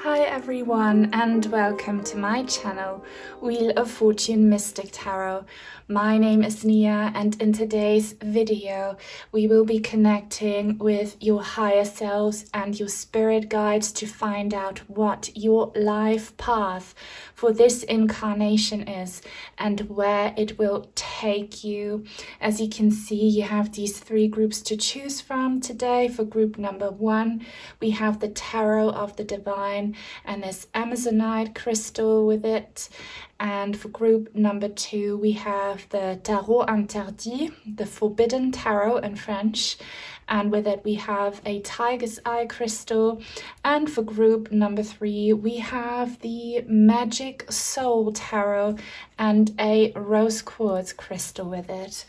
Hi everyone and welcome to my channel, Wheel of Fortune Mystic Tarot. My name is Nia and in today's video we will be connecting with your higher selves and your spirit guides to find out what your life path for this incarnation is and where it will take you. As you can see, you have these three groups to choose from today. For group number 1, we have the Tarot of the Divine and this Amazonite crystal with it. And for group number 2, we have the Tarot Interdit, the Forbidden Tarot in French. And with it, we have a Tiger's Eye crystal. And for group number 3, we have the Magic Soul Tarot and a Rose Quartz crystal with it.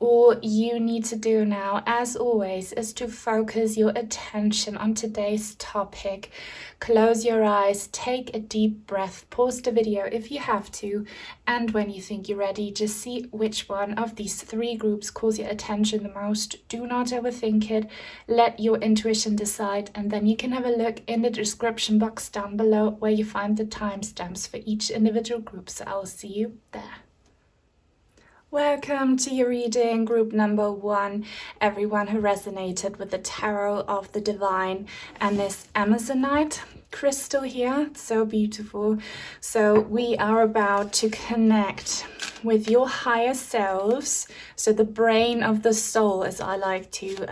All you need to do now, as always, is to focus your attention on today's topic. Close your eyes, take a deep breath, pause the video if you have to, and when you think you're ready, just see which one of these three groups calls your attention the most. Do not overthink it, let your intuition decide, and then you can have a look in the description box down below where you find the timestamps for each individual group, so I'll see you there. Welcome to your reading, group number 1, everyone who resonated with the Tarot of the Divine and this Amazonite crystal here. It's so beautiful. So we are about to connect with your higher selves, so the brain of the soul, as I like to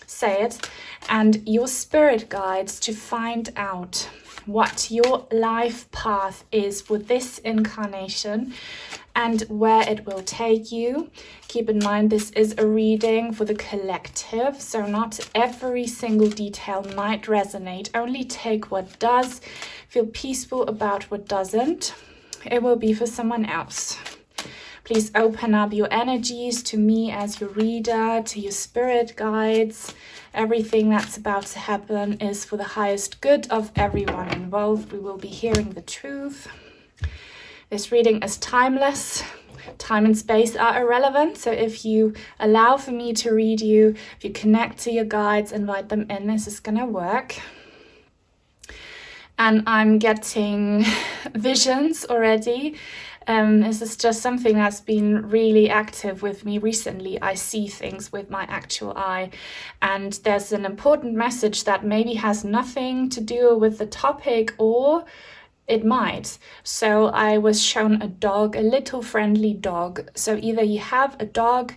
say it, and your spirit guides to find out what your life path is for this incarnation and where it will take you. Keep in mind, this is a reading for the collective, so not every single detail might resonate. Only take what does. Feel peaceful about what doesn't. It will be for someone else. Please open up your energies to me as your reader, to your spirit guides. Everything that's about to happen is for the highest good of everyone involved. We will be hearing the truth. This reading is timeless. Time and space are irrelevant. So if you allow for me to read you, if you connect to your guides, invite them in, this is going to work. And I'm getting visions already. This is just something that's been really active with me recently. I see things with my actual eye, and there's an important message that maybe has nothing to do with the topic, or it might. So I was shown a dog, a little friendly dog. So either you have a dog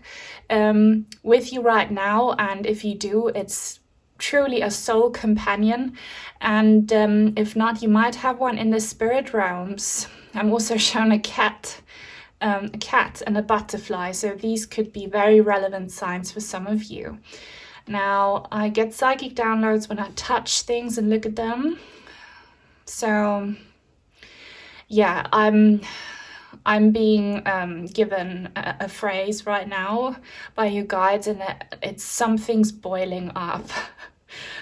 with you right now, and if you do, it's truly a soul companion. And if not, you might have one in the spirit realms. I'm also shown a cat and a butterfly. So these could be very relevant signs for some of you. Now, I get psychic downloads when I touch things and look at them. So yeah, I'm being given a phrase right now by you guides, and it's something's boiling up.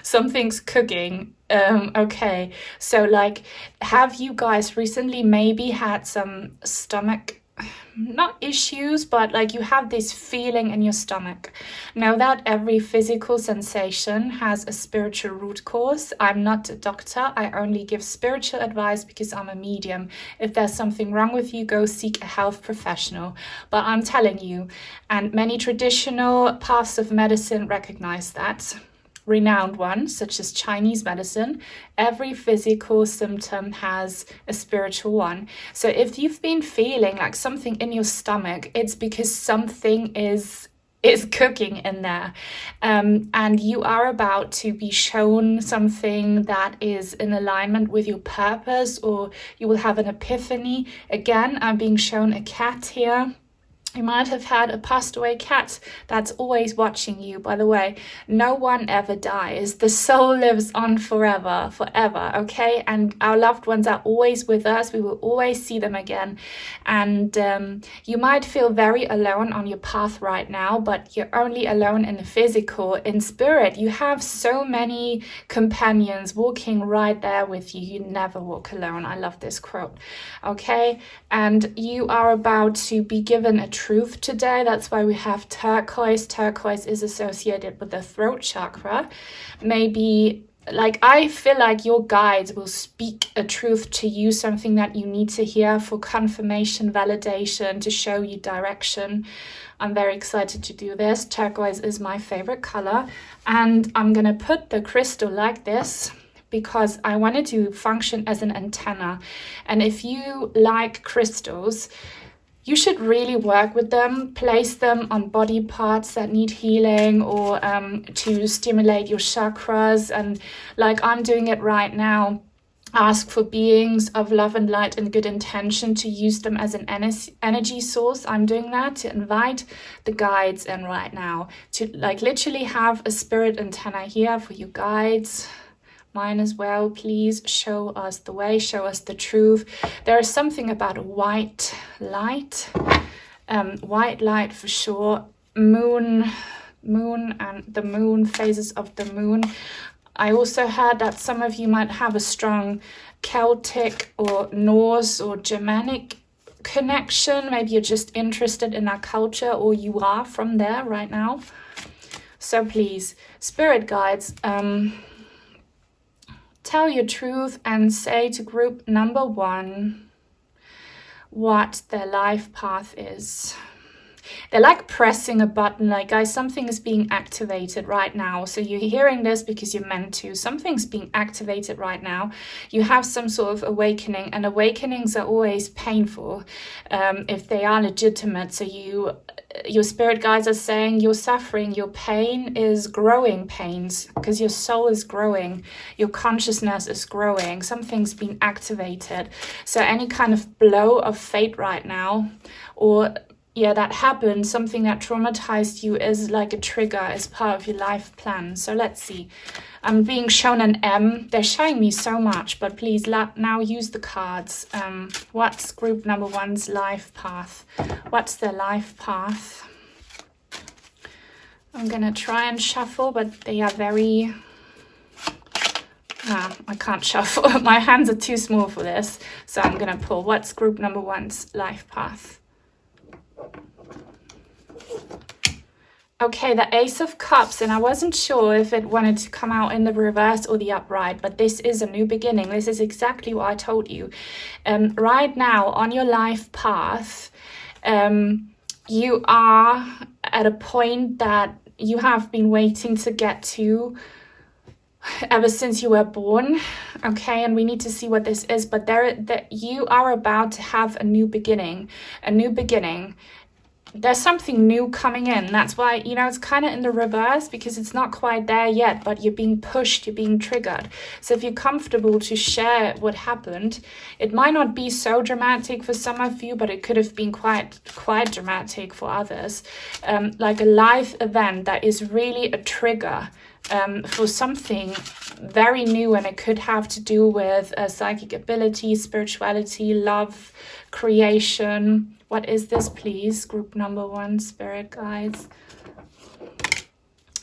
Something's cooking. Okay, so like, have you guys recently maybe had some stomach, not issues, but like you have this feeling in your stomach? Know that every physical sensation has a spiritual root cause. I'm not a doctor. I only give spiritual advice because I'm a medium. If there's something wrong with you, go seek a health professional. But I'm telling you, and many traditional paths of medicine recognize that. Renowned ones, such as Chinese medicine, every physical symptom has a spiritual one. So if you've been feeling like something in your stomach, it's because something is cooking in there, and you are about to be shown something that is in alignment with your purpose, or you will have an epiphany. Again, I'm being shown a cat here. You might have had a passed away cat that's always watching you. By the way, no one ever dies. The soul lives on forever, okay? And our loved ones are always with us. We will always see them again. And you might feel very alone on your path right now, but you're only alone in the physical. In spirit, you have so many companions walking right there with you. You never walk alone. I love this quote, okay? And you are about to be given a truth today. That's why we have turquoise. Turquoise is associated with the throat chakra. Maybe like, I feel like your guides will speak a truth to you, something that you need to hear for confirmation, validation, to show you direction. I'm very excited to do this. Turquoise is my favorite color, and I'm gonna put the crystal like this because I wanted to function as an antenna. And if you like crystals, you should really work with them, place them on body parts that need healing, or to stimulate your chakras. And like I'm doing it right now, ask for beings of love and light and good intention to use them as an energy source. I'm doing that to invite the guides in right now, to like literally have a spirit antenna here for you guides. Mine as well. Please show us the way, show us the truth. There is something about white light, white light for sure. Moon and the moon, phases of the moon. I also heard that some of you might have a strong Celtic or Norse or Germanic connection. Maybe you're just interested in that culture, or you are from there right now. So please, spirit guides, tell your truth and say to group number 1 what their life path is. They're like pressing a button, like, guys, something is being activated right now. So you're hearing this because you're meant to. Something's being activated right now. You have some sort of awakening, and awakenings are always painful if they are legitimate. So your spirit guides are saying your suffering, your pain is growing pains, because your soul is growing, your consciousness is growing, something's been activated. So any kind of blow of fate right now, or that happened, something that traumatized you, is like a trigger, as part of your life plan. So let's see. I'm being shown an M. They're showing me so much, but please now use the cards. What's group number 1's life path? What's their life path? I'm gonna try and shuffle, but they are very... I can't shuffle. My hands are too small for this. So I'm gonna pull. What's group number 1's life path? Okay, the Ace of Cups, and I wasn't sure if it wanted to come out in the reverse or the upright, but this is a new beginning. This is exactly what I told you. Right now, on your life path, you are at a point that you have been waiting to get to ever since you were born. Okay, and we need to see what this is, but you are about to have a new beginning. There's something new coming in. That's why, it's kind of in the reverse, because it's not quite there yet, but you're being pushed, you're being triggered. So if you're comfortable to share what happened, it might not be so dramatic for some of you, but it could have been quite dramatic for others. Like a life event that is really a trigger for something very new, and it could have to do with psychic ability, spirituality, love, creation. What is this, please? Group number 1, spirit guides.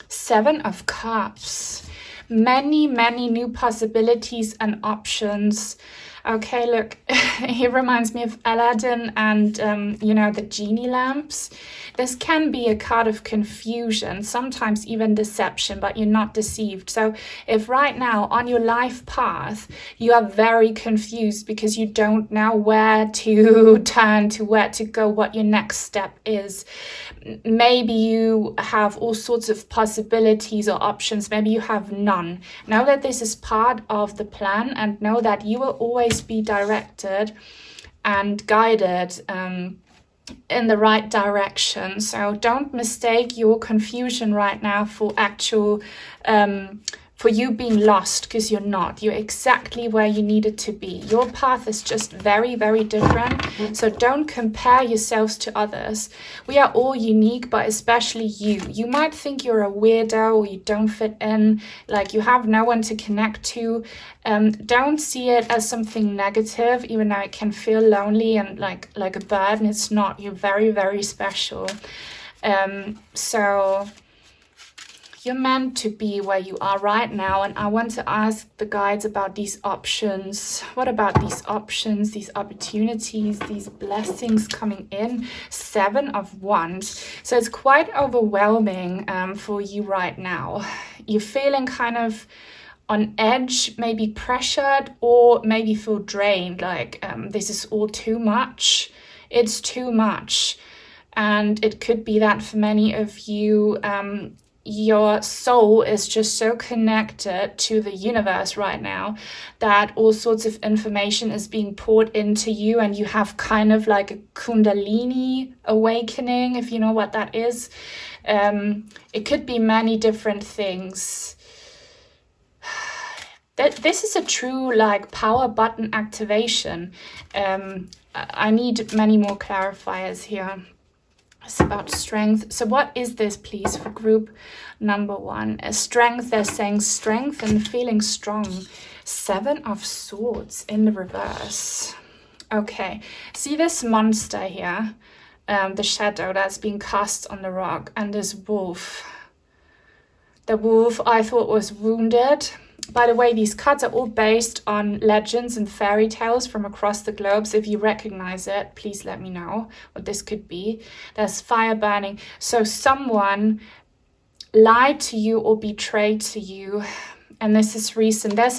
7 of Cups. Many new possibilities and options. Okay, look, he reminds me of Aladdin and, the genie lamps. This can be a card of confusion, sometimes even deception, but you're not deceived. So if right now on your life path, you are very confused because you don't know where to turn to, where to go, what your next step is. Maybe you have all sorts of possibilities or options. Maybe you have none. Know that this is part of the plan, and know that you will always be directed and guided in the right direction. So don't mistake your confusion right now for actual for you being lost, because you're not. You're exactly where you needed to be. Your path is just very different. So don't compare yourselves to others. We are all unique, but especially you. You might think you're a weirdo, or you don't fit in, like you have no one to connect to. Don't see it as something negative, even though it can feel lonely and like a burden. It's not. You're very special. So you're meant to be where you are right now, and I want to ask the guides about these options. What about these options, these opportunities, these blessings coming in? 7 of Wands. So it's quite overwhelming for you right now. You're feeling kind of on edge, maybe pressured, or maybe feel drained, like this is all too much. It's too much. And it could be that for many of you, your soul is just so connected to the universe right now that all sorts of information is being poured into you, and you have kind of like a kundalini awakening, if you know what that is. It could be many different things. This is a true like power button activation. I need many more clarifiers here. It's about strength. So what is this, please, for group number 1? Strength, they're saying strength and feeling strong. 7 of Swords in the reverse. Okay, see this monster here, the shadow that's being cast on the rock, and this wolf. The wolf I thought was wounded. By the way, these cards are all based on legends and fairy tales from across the globe. So if you recognize it, please let me know what this could be. There's fire burning. So someone lied to you or betrayed to you. And this is recent. There's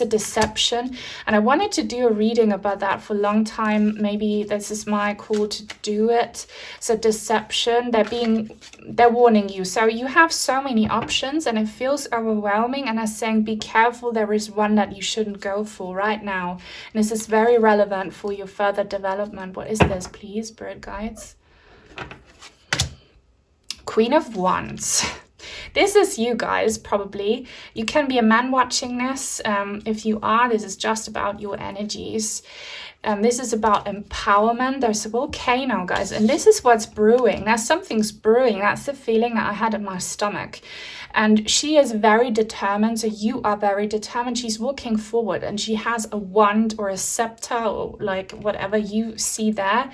a deception. And I wanted to do a reading about that for a long time. Maybe this is my call to do it. So deception, they're warning you. So you have so many options and it feels overwhelming. And I'm saying, be careful. There is one that you shouldn't go for right now. And this is very relevant for your further development. What is this, please, Spirit Guides? Queen of Wands. This is you guys, probably. You can be a man watching this. If you are, this is just about your energies. This is about empowerment. There's a volcano, guys, and this is what's brewing. There's something's brewing. That's the feeling that I had in my stomach. And she is very determined, so you are very determined. She's walking forward, and she has a wand or a scepter or like whatever you see there.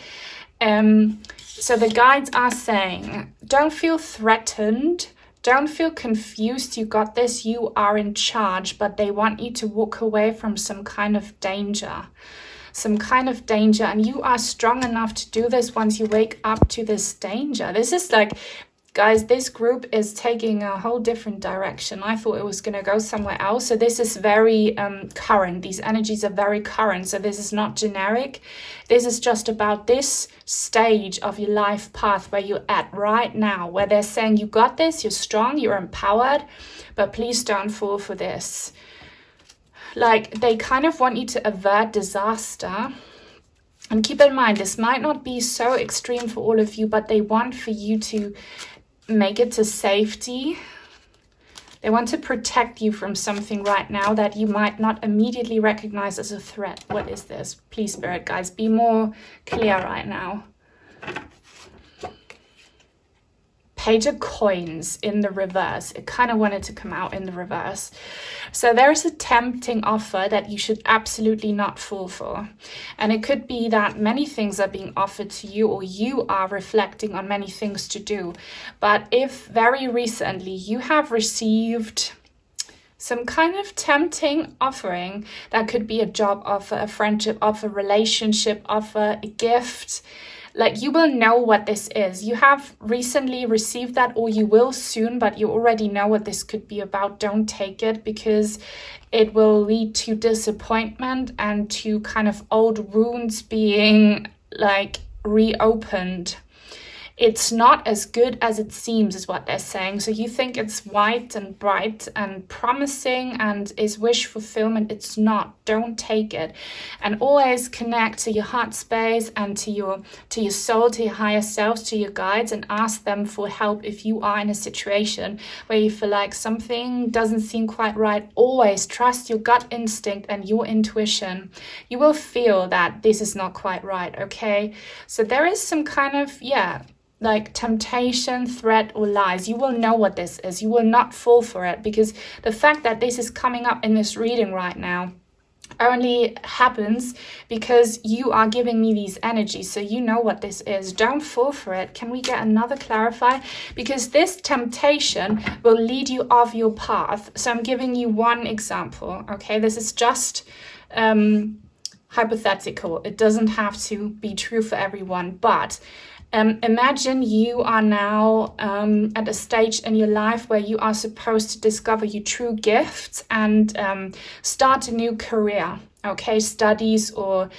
So the guides are saying, don't feel threatened. Don't feel confused. You got this. You are in charge, but they want you to walk away from some kind of danger. And you are strong enough to do this once you wake up to this danger. This is like, guys, this group is taking a whole different direction. I thought it was going to go somewhere else. So this is very current. These energies are very current. So this is not generic. This is just about this stage of your life path where you're at right now, where they're saying you got this, you're strong, you're empowered, but please don't fall for this. Like, they kind of want you to avert disaster. And keep in mind, this might not be so extreme for all of you, but they want for you to make it to safety. They want to protect you from something right now that you might not immediately recognize as a threat. What is this? Please, Spirit Guides, be more clear right now. Page of Coins in the reverse. It kind of wanted to come out in the reverse. So there is a tempting offer that you should absolutely not fall for. And it could be that many things are being offered to you, or you are reflecting on many things to do. But if very recently you have received some kind of tempting offering, that could be a job offer, a friendship offer, relationship offer, a gift, like, you will know what this is. You have recently received that, or you will soon, but you already know what this could be about. Don't take it, because it will lead to disappointment and to kind of old wounds being like reopened. It's not as good as it seems, is what they're saying. So you think it's white and bright and promising and is wish fulfillment. It's not. Don't take it. And always connect to your heart space and to your soul, to your higher selves, to your guides, and ask them for help if you are in a situation where you feel like something doesn't seem quite right. Always trust your gut instinct and your intuition. You will feel that this is not quite right, okay? So there is some kind of, like temptation, threat, or lies. You will know what this is. You will not fall for it, because the fact that this is coming up in this reading right now only happens because you are giving me these energies. So you know what this is. Don't fall for it. Can we get another clarify? Because this temptation will lead you off your path. So I'm giving you one example. Okay, this is just hypothetical. It doesn't have to be true for everyone, but Imagine you are now at a stage in your life where you are supposed to discover your true gifts and start a new career. Okay, studies or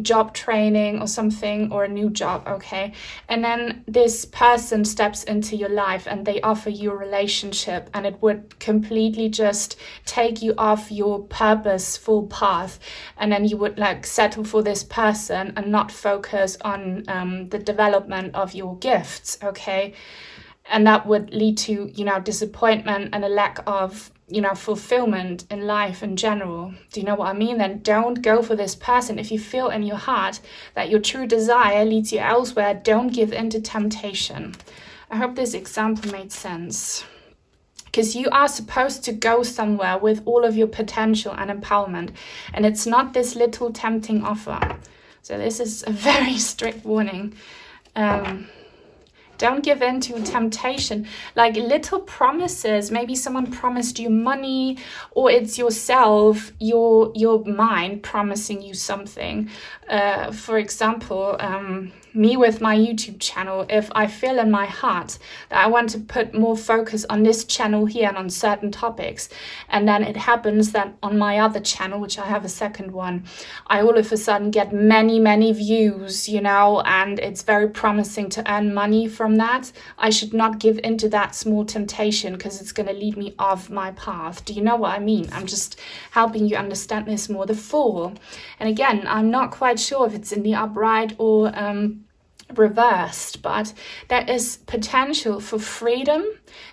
job training or something, or a new job, okay? And then this person steps into your life and they offer you a relationship, and it would completely just take you off your purposeful path. And then you would like settle for this person and not focus on the development of your gifts, okay? And that would lead to, you know, disappointment and a lack of, you know, fulfillment in life in general. Do you know what I mean? Then don't go for this person. If you feel in your heart that your true desire leads you elsewhere, don't give in to temptation. I hope this example made sense. Because you are supposed to go somewhere with all of your potential and empowerment. And it's not this little tempting offer. So this is a very strict warning. Don't give in to temptation, like little promises. Maybe someone promised you money, or it's yourself, your mind promising you something. For example, me with my YouTube channel, if I feel in my heart that I want to put more focus on this channel here and on certain topics, and then it happens that on my other channel, which I have a second one, I all of a sudden get many views, you know, and it's very promising to earn money from that. I should not give into that small temptation, because it's going to lead me off my path. Do you know what I mean? I'm just helping you understand this more. The Fool, and again, I'm not quite sure if it's in the upright or reversed, but there is potential for freedom,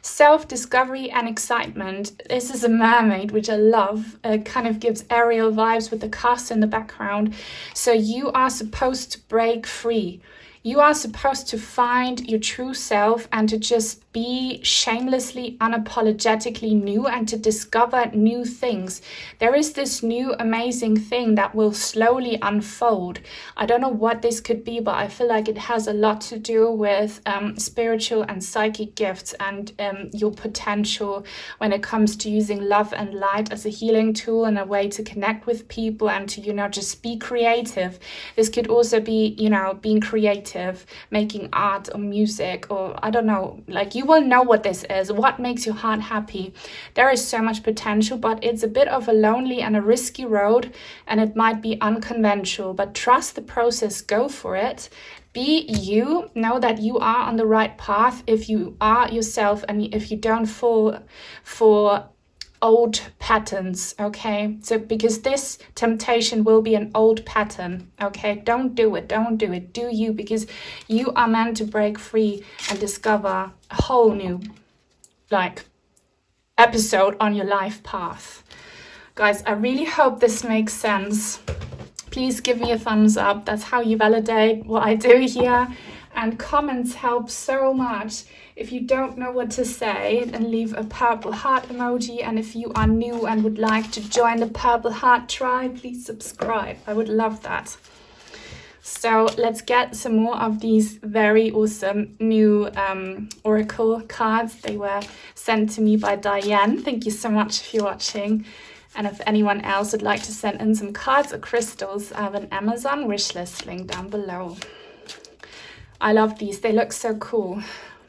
self-discovery and excitement. This is a mermaid, which I love. It kind of gives aerial vibes with the castle in the background. So you are supposed to break free. You are supposed to find your true self and to just be shamelessly, unapologetically new, and to discover new things. There is this new amazing thing that will slowly unfold. I don't know what this could be, but I feel like it has a lot to do with spiritual and psychic gifts and your potential when it comes to using love and light as a healing tool and a way to connect with people and to, you know, just be creative. This could also be, you know, being creative, making art or music, or I don't know, like you will know what this is, what makes your heart happy. There is so much potential, but it's a bit of a lonely and a risky road, and it might be unconventional, but trust the process, go for it. Be you, know that you are on the right path if you are yourself and if you don't fall for old patterns, okay? So because this temptation will be an old pattern, okay? Don't do it, do you, because you are meant to break free and discover a whole new like episode on your life path. Guys, I really hope this makes sense. Please give me a thumbs up. That's how you validate what I do here. And comments help so much. If you don't know what to say, then leave a purple heart emoji. And if you are new and would like to join the Purple Heart tribe, please subscribe. I would love that. So let's get some more of these very awesome new oracle cards. They were sent to me by Diane. Thank you so much if you're watching. And if anyone else would like to send in some cards or crystals, I have an Amazon wishlist link down below. I love these. They look so cool.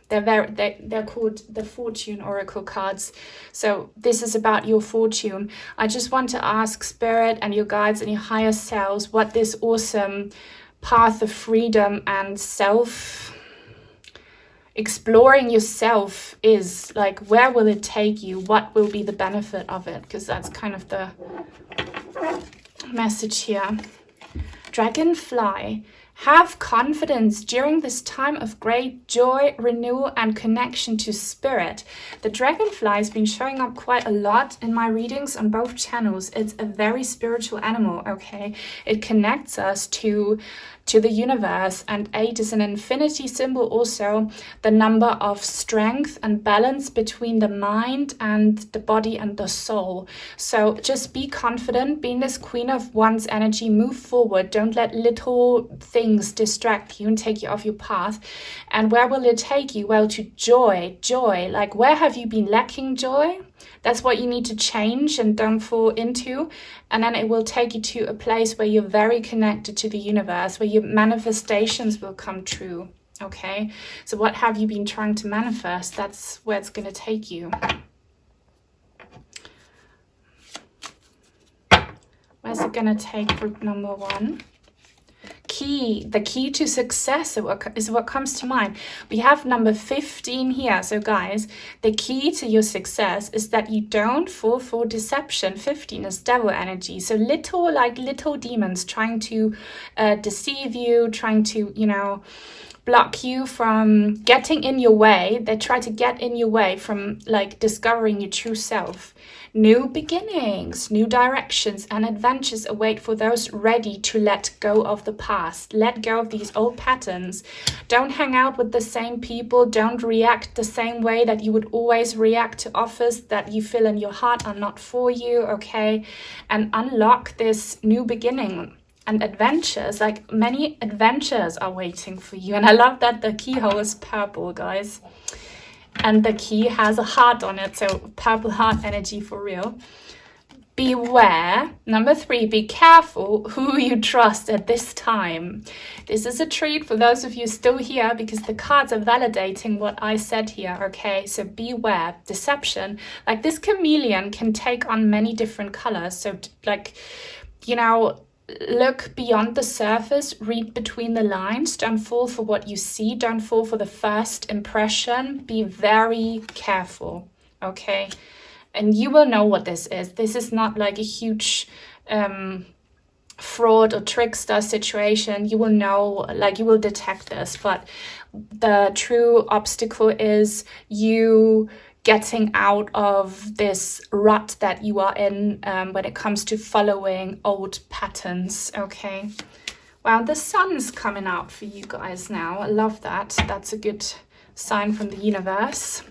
They're called the Fortune Oracle cards. So this is about your fortune. I just want to ask Spirit and your guides and your higher selves what this awesome path of freedom and exploring yourself is. Like, where will it take you? What will be the benefit of it? Because that's kind of the message here. Dragonfly. Have confidence during this time of great joy, renewal, and connection to spirit. The dragonfly has been showing up quite a lot in my readings on both channels. It's a very spiritual animal, okay? It connects us to the universe, and 8 is an infinity symbol also, the number of strength and balance between the mind and the body and the soul. So just be confident, being this Queen of Wands energy, move forward. Don't let little things distract you and take you off your path. And where will it take you? Well, to joy. Like, where have you been lacking joy? That's what you need to change and don't fall into. And then it will take you to a place where you're very connected to the universe, where your manifestations will come true. Okay, so what have you been trying to manifest? That's where it's going to take you. Where's it going to take group number 1? The key to success is what comes to mind. We have number 15 here. So guys, the key to your success is that you don't fall for deception. 15 is devil energy. So little demons trying to deceive you, trying to, you know, block you from getting in your way. They try to get in your way from like discovering your true self. New beginnings, new directions and adventures await for those ready to let go of the past. Let go of these old patterns. Don't hang out with the same people. Don't react the same way that you would always react to offers that you feel in your heart are not for you, okay? And unlock this new beginning. And adventures, like many adventures are waiting for you. And I love that the keyhole is purple, guys. And the key has a heart on it, so purple heart energy for real. Beware. Number 3, be careful who you trust at this time. This is a treat for those of you still here because the cards are validating what I said here, okay? So beware. Deception. Like this chameleon can take on many different colors. So like, you know, look beyond the surface, read between the lines, don't fall for what you see, don't fall for the first impression, be very careful, okay? And you will know what this is. This is not like a huge fraud or trickster situation. You will know, like you will detect this, but the true obstacle is you getting out of this rut that you are in when it comes to following old patterns, okay? Wow, the sun's coming out for you guys now. I love that. That's a good sign from the universe.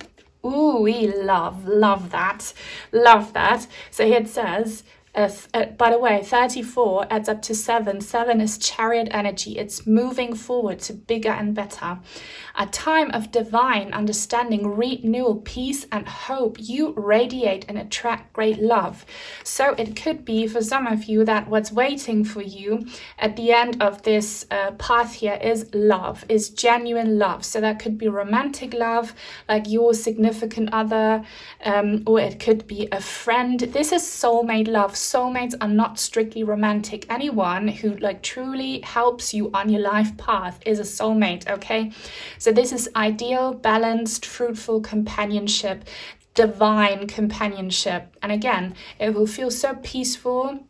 Ooh, we love that. Love that. So here it says, by the way, 34 adds up to 7. 7 is chariot energy. It's moving forward to bigger and better. A time of divine understanding, renewal, peace, and hope. You radiate and attract great love. So it could be for some of you that what's waiting for you at the end of this path here is love, is genuine love. So that could be romantic love, like your significant other, or it could be a friend. This is soulmate love. Soulmates are not strictly romantic. Anyone who like truly helps you on your life path is a soulmate, okay? So this is ideal, balanced, fruitful companionship, divine companionship. And again, it will feel so peaceful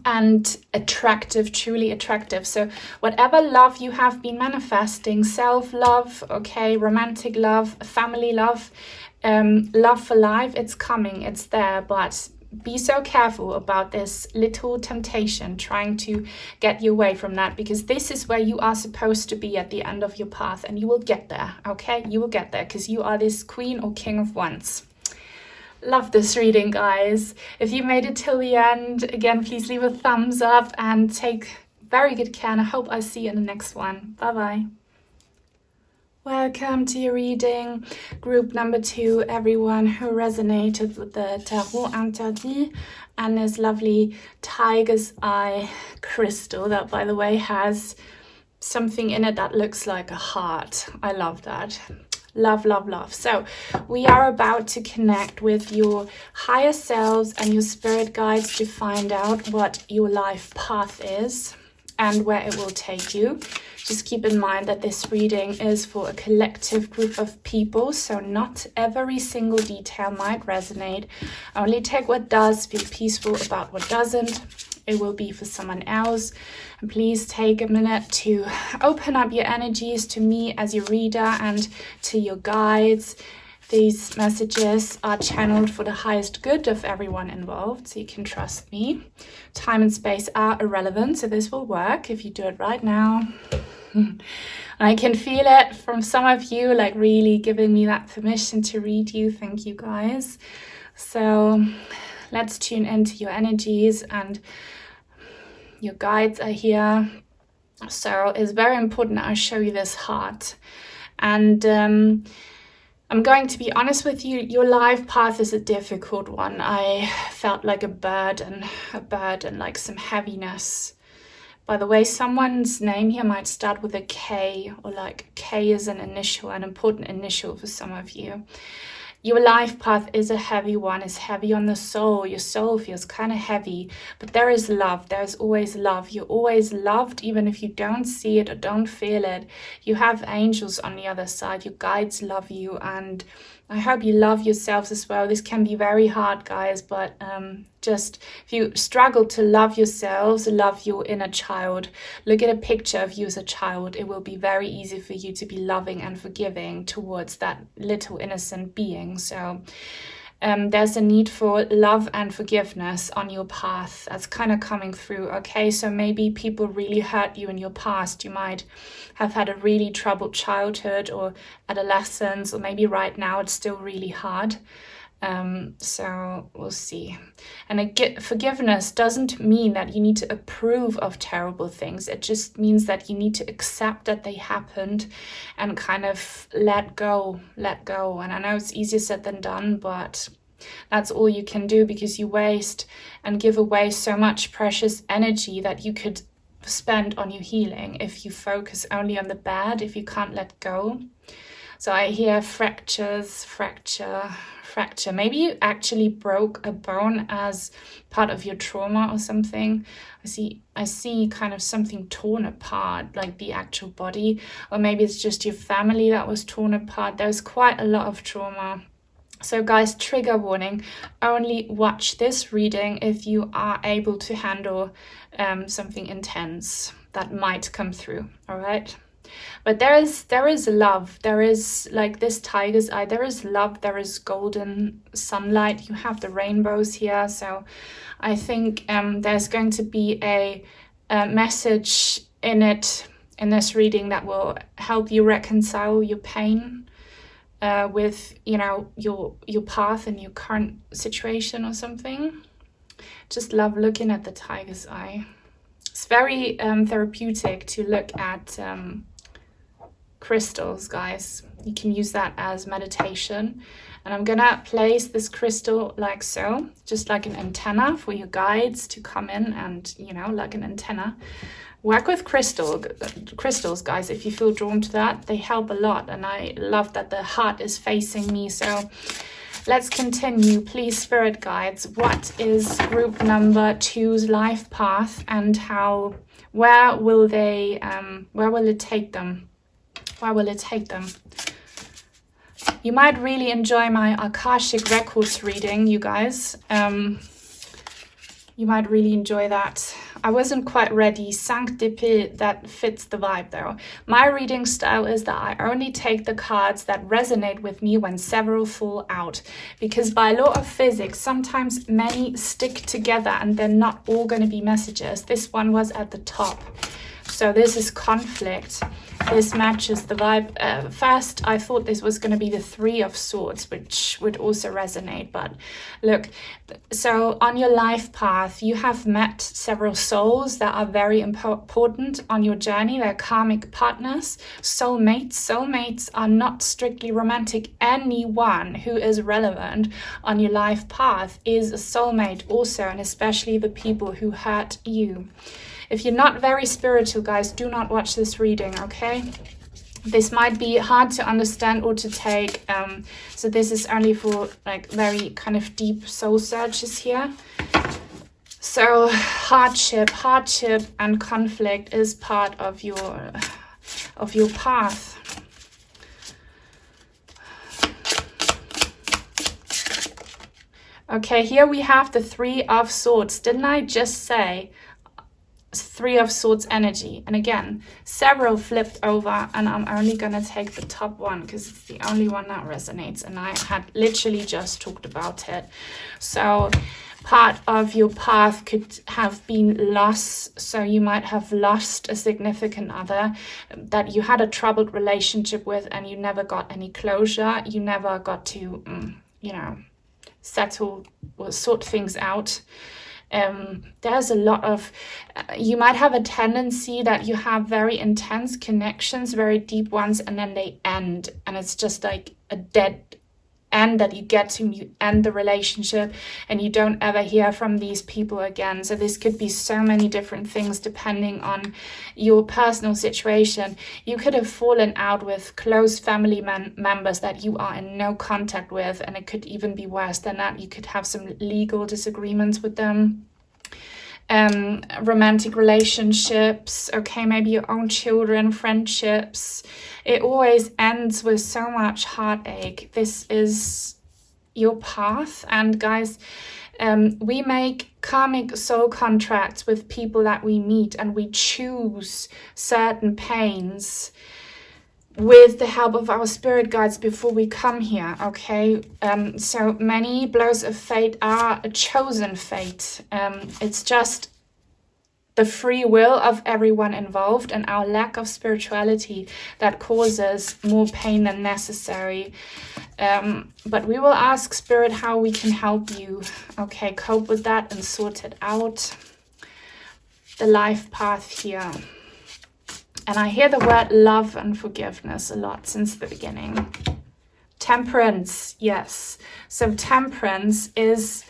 and attractive, truly attractive. So whatever love you have been manifesting, self-love, okay, romantic love, family love, love for life, it's coming, it's there, but be so careful about this little temptation trying to get you away from that, because this is where you are supposed to be at the end of your path, and you will get there, okay? You will get there because you are this queen or king of wands. Love this reading, guys. If you made it till the end, again, please leave a thumbs up and take very good care, and I hope I see you in the next one. Bye-bye. Welcome to your reading, group number 2, everyone who resonated with the Tarot Interdit and this lovely tiger's eye crystal that, by the way, has something in it that looks like a heart. I love that. Love, love, love. So we are about to connect with your higher selves and your spirit guides to find out what your life path is and where it will take you. Just keep in mind that this reading is for a collective group of people, so not every single detail might resonate. Only take what does, be peaceful about what doesn't. It will be for someone else. And please take a minute to open up your energies to me as your reader and to your guides. These messages are channeled for the highest good of everyone involved, so you can trust me. Time and space are irrelevant, so this will work if you do it right now. I can feel it from some of you, like really giving me that permission to read you. Thank you, guys. So let's tune into your energies, and your guides are here. So it's very important that I show you this heart. And I'm going to be honest with you, your life path is a difficult one. I felt like a burden, like some heaviness. By the way, someone's name here might start with a K, or like K is an initial, an important initial for some of you. Your life path is a heavy one. It's heavy on the soul. Your soul feels kind of heavy, but there is love. There's always love. You're always loved, even if you don't see it or don't feel it. You have angels on the other side. Your guides love you, and I hope you love yourselves as well. This can be very hard, guys, but just if you struggle to love yourselves, love your inner child, look at a picture of you as a child. It will be very easy for you to be loving and forgiving towards that little innocent being. So there's a need for love and forgiveness on your path. That's kind of coming through, okay? So maybe people really hurt you in your past. You might have had a really troubled childhood or adolescence, or maybe right now it's still really hard. So we'll see. And forgiveness doesn't mean that you need to approve of terrible things. It just means that you need to accept that they happened and kind of let go. And I know it's easier said than done, but that's all you can do, because you waste and give away so much precious energy that you could spend on your healing if you focus only on the bad, if you can't let go. So I hear fracture. Maybe you actually broke a bone as part of your trauma or something. I see kind of something torn apart, like the actual body, or maybe it's just your family that was torn apart. There's quite a lot of trauma. So guys, trigger warning, only watch this reading if you are able to handle something intense that might come through, all right? But there is love. There is, like this tiger's eye, there is love, there is golden sunlight. You have the rainbows here. So I think there's going to be a message in this reading that will help you reconcile your pain with, your path and your current situation or something. Just love looking at the tiger's eye. It's very therapeutic to look at crystals, guys. You can use that as meditation. And I'm gonna place this crystal like so, just like an antenna for your guides to come in and, like an antenna. Work with crystals, guys, if you feel drawn to that. They help a lot, and I love that the heart is facing me. So let's continue. Please, spirit guides, what is group number 2's life path, and where will it take them? Where will it take them? You might really enjoy my Akashic Records reading, you guys. You might really enjoy that. I wasn't quite ready. Cinq d'épée, that fits the vibe though. My reading style is that I only take the cards that resonate with me when several fall out. Because by law of physics, sometimes many stick together and they're not all going to be messages. This one was at the top. So this is conflict. This matches the vibe. First, I thought this was going to be the 3 of Swords, which would also resonate. But look, so on your life path, you have met several souls that are very important on your journey. They're karmic partners, soulmates. Soulmates are not strictly romantic. Anyone who is relevant on your life path is a soulmate also, and especially the people who hurt you. If you're not very spiritual, guys, do not watch this reading, okay? This might be hard to understand or to take. So this is only for like very kind of deep soul searches here. So hardship and conflict is part of your path. Okay, here we have the 3 of Swords. Didn't I just say 3 of Swords energy? And again, several flipped over, and I'm only gonna take the top one because it's the only one that resonates, and I had literally just talked about it. So part of your path could have been loss. So you might have lost a significant other that you had a troubled relationship with, and you never got any closure. You never got to settle or sort things out. There's a lot of, you might have a tendency that you have very intense connections, very deep ones, and then they end, and it's just like a dead end, that you get to end the relationship and you don't ever hear from these people again. So this could be so many different things depending on your personal situation. You could have fallen out with close family members that you are in no contact with, and it could even be worse than that. You could have some legal disagreements with them. Romantic relationships, okay, maybe your own children, friendships. It always ends with so much heartache. This is your path. And guys, we make karmic soul contracts with people that we meet, and we choose certain pains with the help of our spirit guides before we come here, okay? So many blows of fate are a chosen fate. It's just the free will of everyone involved and our lack of spirituality that causes more pain than necessary. But we will ask Spirit how we can help you, okay, cope with that and sort it out. The life path here. And I hear the word love and forgiveness a lot since the beginning. Temperance, yes. So temperance is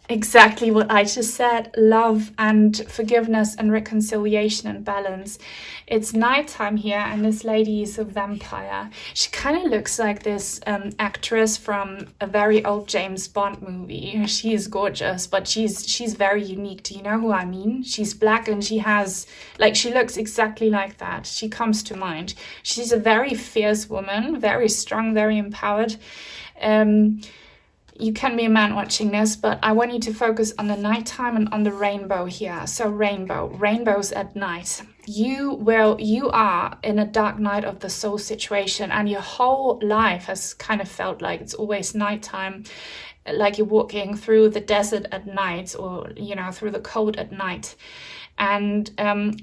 exactly what I just said. Love and forgiveness and reconciliation and balance. It's nighttime here, and this lady is a vampire. She kind of looks like this actress from a very old James Bond movie. She is gorgeous, but she's very unique. Do you know who I mean? She's black and she has, like, she looks exactly like that. She comes to mind. She's a very fierce woman, very strong, very empowered. You can be a man watching this, but I want you to focus on the nighttime and on the rainbow here. So rainbows at night. You are in a dark night of the soul situation, and your whole life has kind of felt like it's always nighttime, like you're walking through the desert at night, or, you know, through the cold at night. And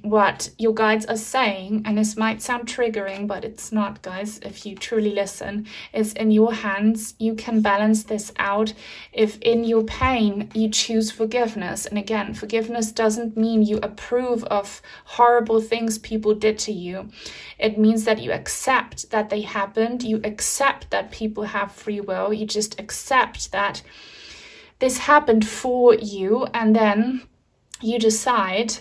what your guides are saying, and this might sound triggering, but it's not, guys, if you truly listen, is in your hands. You can balance this out if in your pain you choose forgiveness. And again, forgiveness doesn't mean you approve of horrible things people did to you. It means that you accept that they happened. You accept that people have free will. You just accept that this happened for you, and then you decide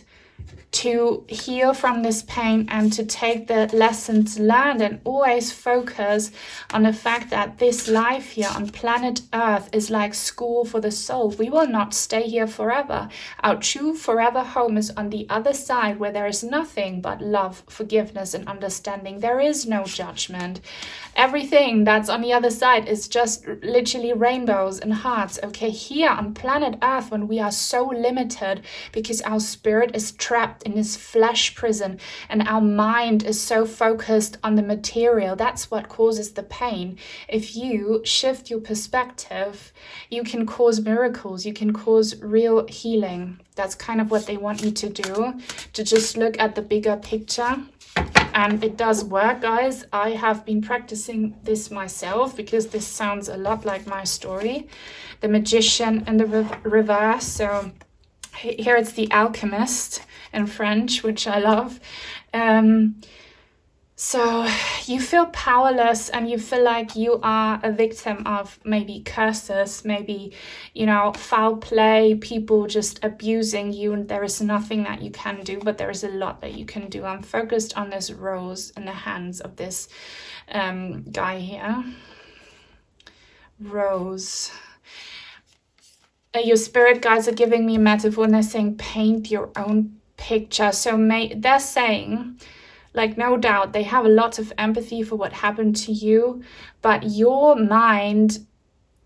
to heal from this pain and to take the lessons learned, and always focus on the fact that this life here on planet Earth is like school for the soul. We will not stay here forever. Our true forever home is on the other side, where there is nothing but love, forgiveness, and understanding. There is no judgment. Everything that's on the other side is just literally rainbows and hearts. Okay, here on planet Earth, when we are so limited because our spirit is trapped in this flesh prison and our mind is so focused on the material, that's what causes the pain. If you shift your perspective, you can cause miracles, you can cause real healing. That's kind of what they want you to do, to just look at the bigger picture. And it does work, guys. I have been practicing this myself because this sounds a lot like my story. The Magician and the reverse. So here it's the Alchemist in French, which I love. So you feel powerless and you feel like you are a victim of maybe curses, maybe, you know, foul play, people just abusing you, and there is nothing that you can do, but there is a lot that you can do. I'm focused on this rose in the hands of this guy here. Rose. Your spirit guides are giving me a metaphor, and they're saying paint your own picture. So they're saying, like, no doubt they have a lot of empathy for what happened to you, but your mind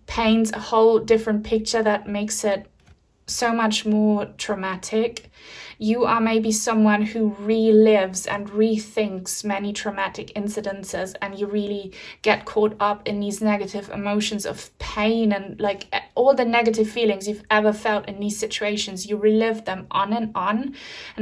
paints a whole different picture that makes it so much more traumatic. You are maybe someone who relives and rethinks many traumatic incidences, and you really get caught up in these negative emotions of pain and like all the negative feelings you've ever felt in these situations. You relive them on, and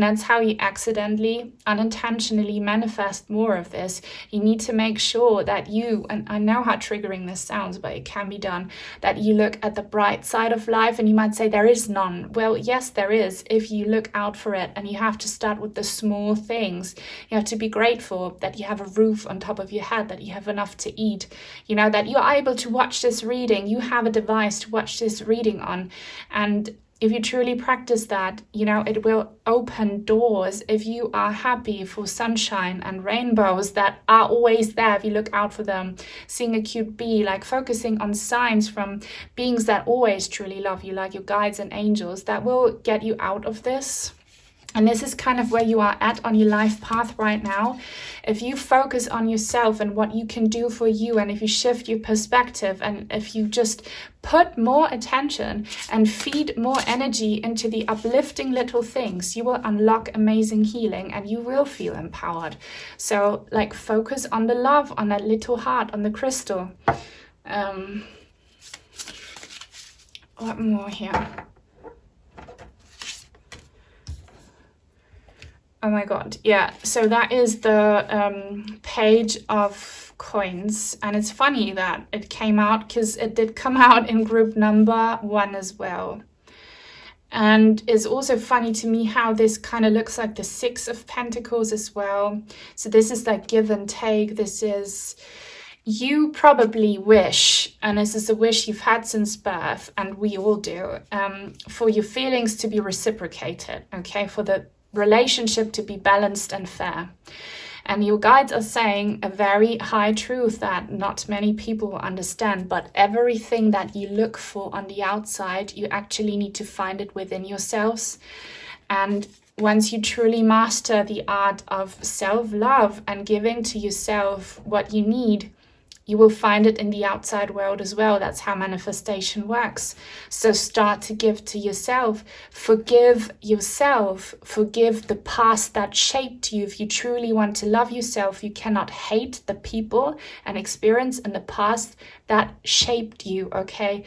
that's how you accidentally, unintentionally manifest more of this. You need to make sure that you, and I know how triggering this sounds, but it can be done, that you look at the bright side of life, and you might say there is none. Well, yes, there is, if you look out for it, and you have to start with the small things. You have to be grateful that you have a roof on top of your head, that you have enough to eat, you know, that you're able to watch this reading, you have a device to watch this reading on. And if you truly practice that, you know, it will open doors. If you are happy for sunshine and rainbows that are always there, if you look out for them, seeing a cute bee, like focusing on signs from beings that always truly love you, like your guides and angels, that will get you out of this. And this is kind of where you are at on your life path right now. If you focus on yourself and what you can do for you, and if you shift your perspective, and if you just put more attention and feed more energy into the uplifting little things, you will unlock amazing healing and you will feel empowered. So like focus on the love, on that little heart, on the crystal. What more here? Oh my god, yeah, so that is the page of coins, and it's funny that it came out because it did come out in group number 1 as well. And it's also funny to me how this kind of looks like the 6 of Pentacles as well. So this is like give and take. This is, you probably wish, and this is a wish you've had since birth, and we all do, for your feelings to be reciprocated, okay, for the relationship to be balanced and fair. And your guides are saying a very high truth that not many people understand, but everything that you look for on the outside, you actually need to find it within yourselves. And once you truly master the art of self-love and giving to yourself what you need, you will find it in the outside world as well. That's how manifestation works. So start to give to yourself. Forgive yourself. Forgive the past that shaped you. If you truly want to love yourself, you cannot hate the people and experience in the past that shaped you, okay?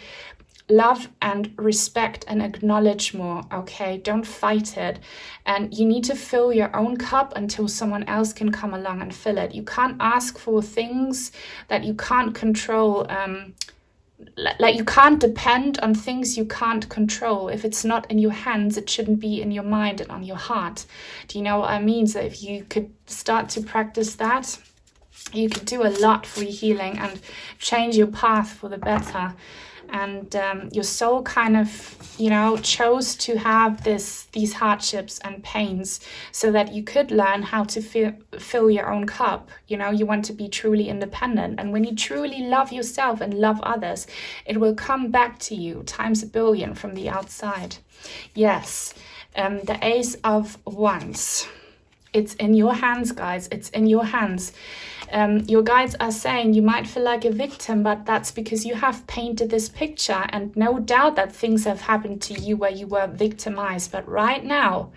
Love and respect and acknowledge more, okay? Don't fight it. And you need to fill your own cup until someone else can come along and fill it. You can't ask for things that you can't control. Like you can't depend on things you can't control. If it's not in your hands, it shouldn't be in your mind and on your heart. Do you know what I mean? So if you could start to practice that, you could do a lot for your healing and change your path for the better. And your soul kind of, you know, chose to have these hardships and pains so that you could learn how to fill your own cup. You know, you want to be truly independent. And when you truly love yourself and love others, it will come back to you times a billion from the outside. Yes, the Ace of Wands. It's in your hands, guys. It's in your hands. Your guides are saying you might feel like a victim, but that's because you have painted this picture, and no doubt that things have happened to you where you were victimized. But right now,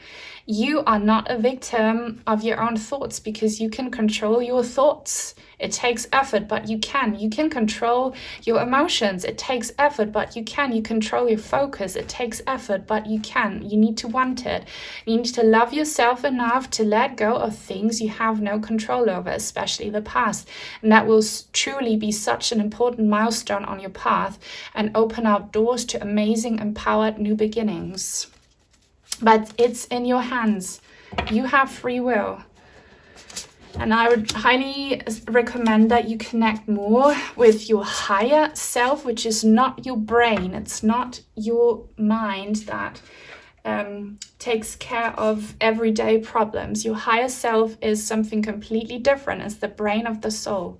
you are not a victim of your own thoughts because you can control your thoughts. It takes effort, but you can. You can control your emotions. It takes effort, but you can. You control your focus. It takes effort, but you can. You need to want it. You need to love yourself enough to let go of things you have no control over, especially the past. And that will truly be such an important milestone on your path and open up doors to amazing, empowered new beginnings. But it's in your hands. You have free will. And I would highly recommend that you connect more with your higher self, which is not your brain. It's not your mind that takes care of everyday problems. Your higher self is something completely different. It's the brain of the soul.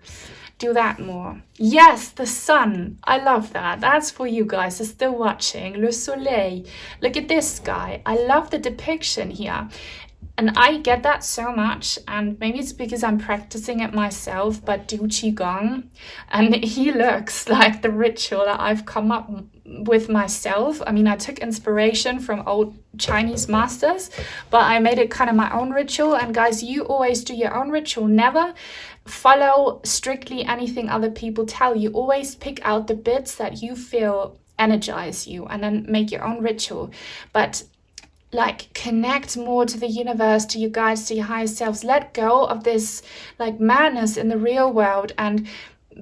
Do that more. Yes, the sun. I love that. That's for you guys. Are still watching. Le Soleil. Look at this guy. I love the depiction here. And I get that so much, and maybe it's because I'm practicing it myself, but do Qigong, and he looks like the ritual that I've come up with myself. I mean, I took inspiration from old Chinese masters, but I made it kind of my own ritual. And guys, you always do your own ritual. Never follow strictly anything other people tell you. Always pick out the bits that you feel energize you and then make your own ritual. But like connect more to the universe, to your guides, to your higher selves. Let go of this like madness in the real world and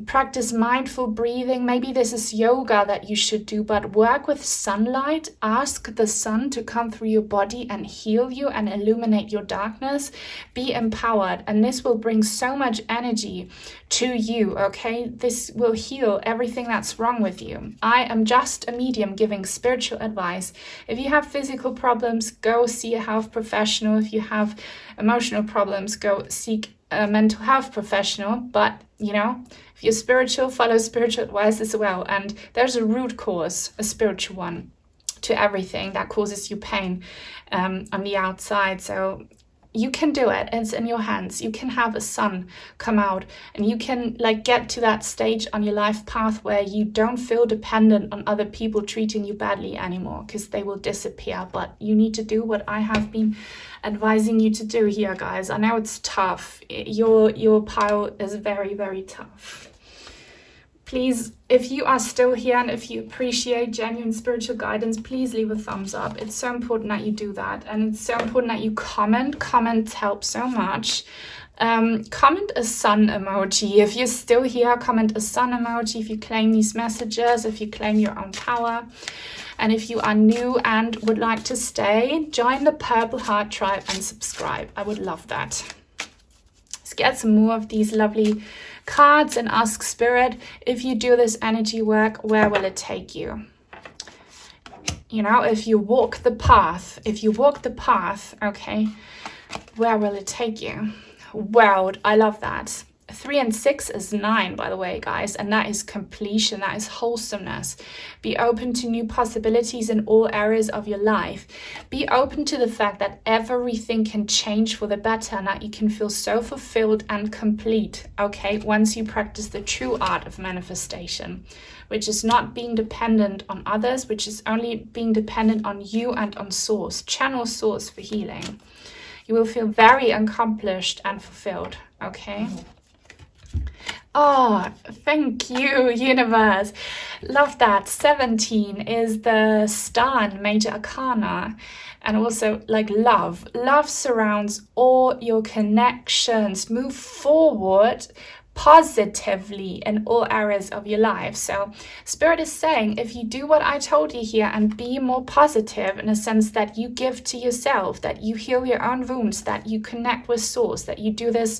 practice mindful breathing. Maybe this is yoga that you should do, but work with sunlight. Ask the sun to come through your body and heal you and illuminate your darkness. Be empowered, and this will bring so much energy to you, okay? This will heal everything that's wrong with you. I am just a medium giving spiritual advice. If you have physical problems, go see a health professional. If you have emotional problems, go seek a mental health professional. But you know, if you're spiritual, follow spiritual advice as well. And there's a root cause, a spiritual one, to everything that causes you pain on the outside. So you can do it. It's in your hands. You can have a sun come out, and you can like get to that stage on your life path where you don't feel dependent on other people treating you badly anymore, because they will disappear. But you need to do what I have been advising you to do here, guys. I know it's tough. Your pile is very, very tough. Please, if you are still here and if you appreciate genuine spiritual guidance, please leave a thumbs up. It's so important that you do that. And it's so important that you comment. Comments help so much. Comment a sun emoji. If you're still here, comment a sun emoji if you claim these messages, if you claim your own power. And if you are new and would like to stay, join the Purple Heart Tribe and subscribe. I would love that. Let's get some more of these lovely cards and ask Spirit, if you do this energy work, where will it take you? You know, if you walk the path, okay, where will it take you? World, I love that. 3 and 6 is 9, by the way, guys, and that is completion, that is wholesomeness. Be open to new possibilities in all areas of your life. Be open to the fact that everything can change for the better and that you can feel so fulfilled and complete, okay, once you practice the true art of manifestation, which is not being dependent on others, which is only being dependent on you and on source. Channel source for healing. You will feel very accomplished and fulfilled, okay? Oh, thank you, universe. Love that. 17 is the star in major arcana. And also like love. Love surrounds all your connections. Move forward positively in all areas of your life. So Spirit is saying, if you do what I told you here and be more positive in a sense that you give to yourself, that you heal your own wounds, that you connect with source, that you do this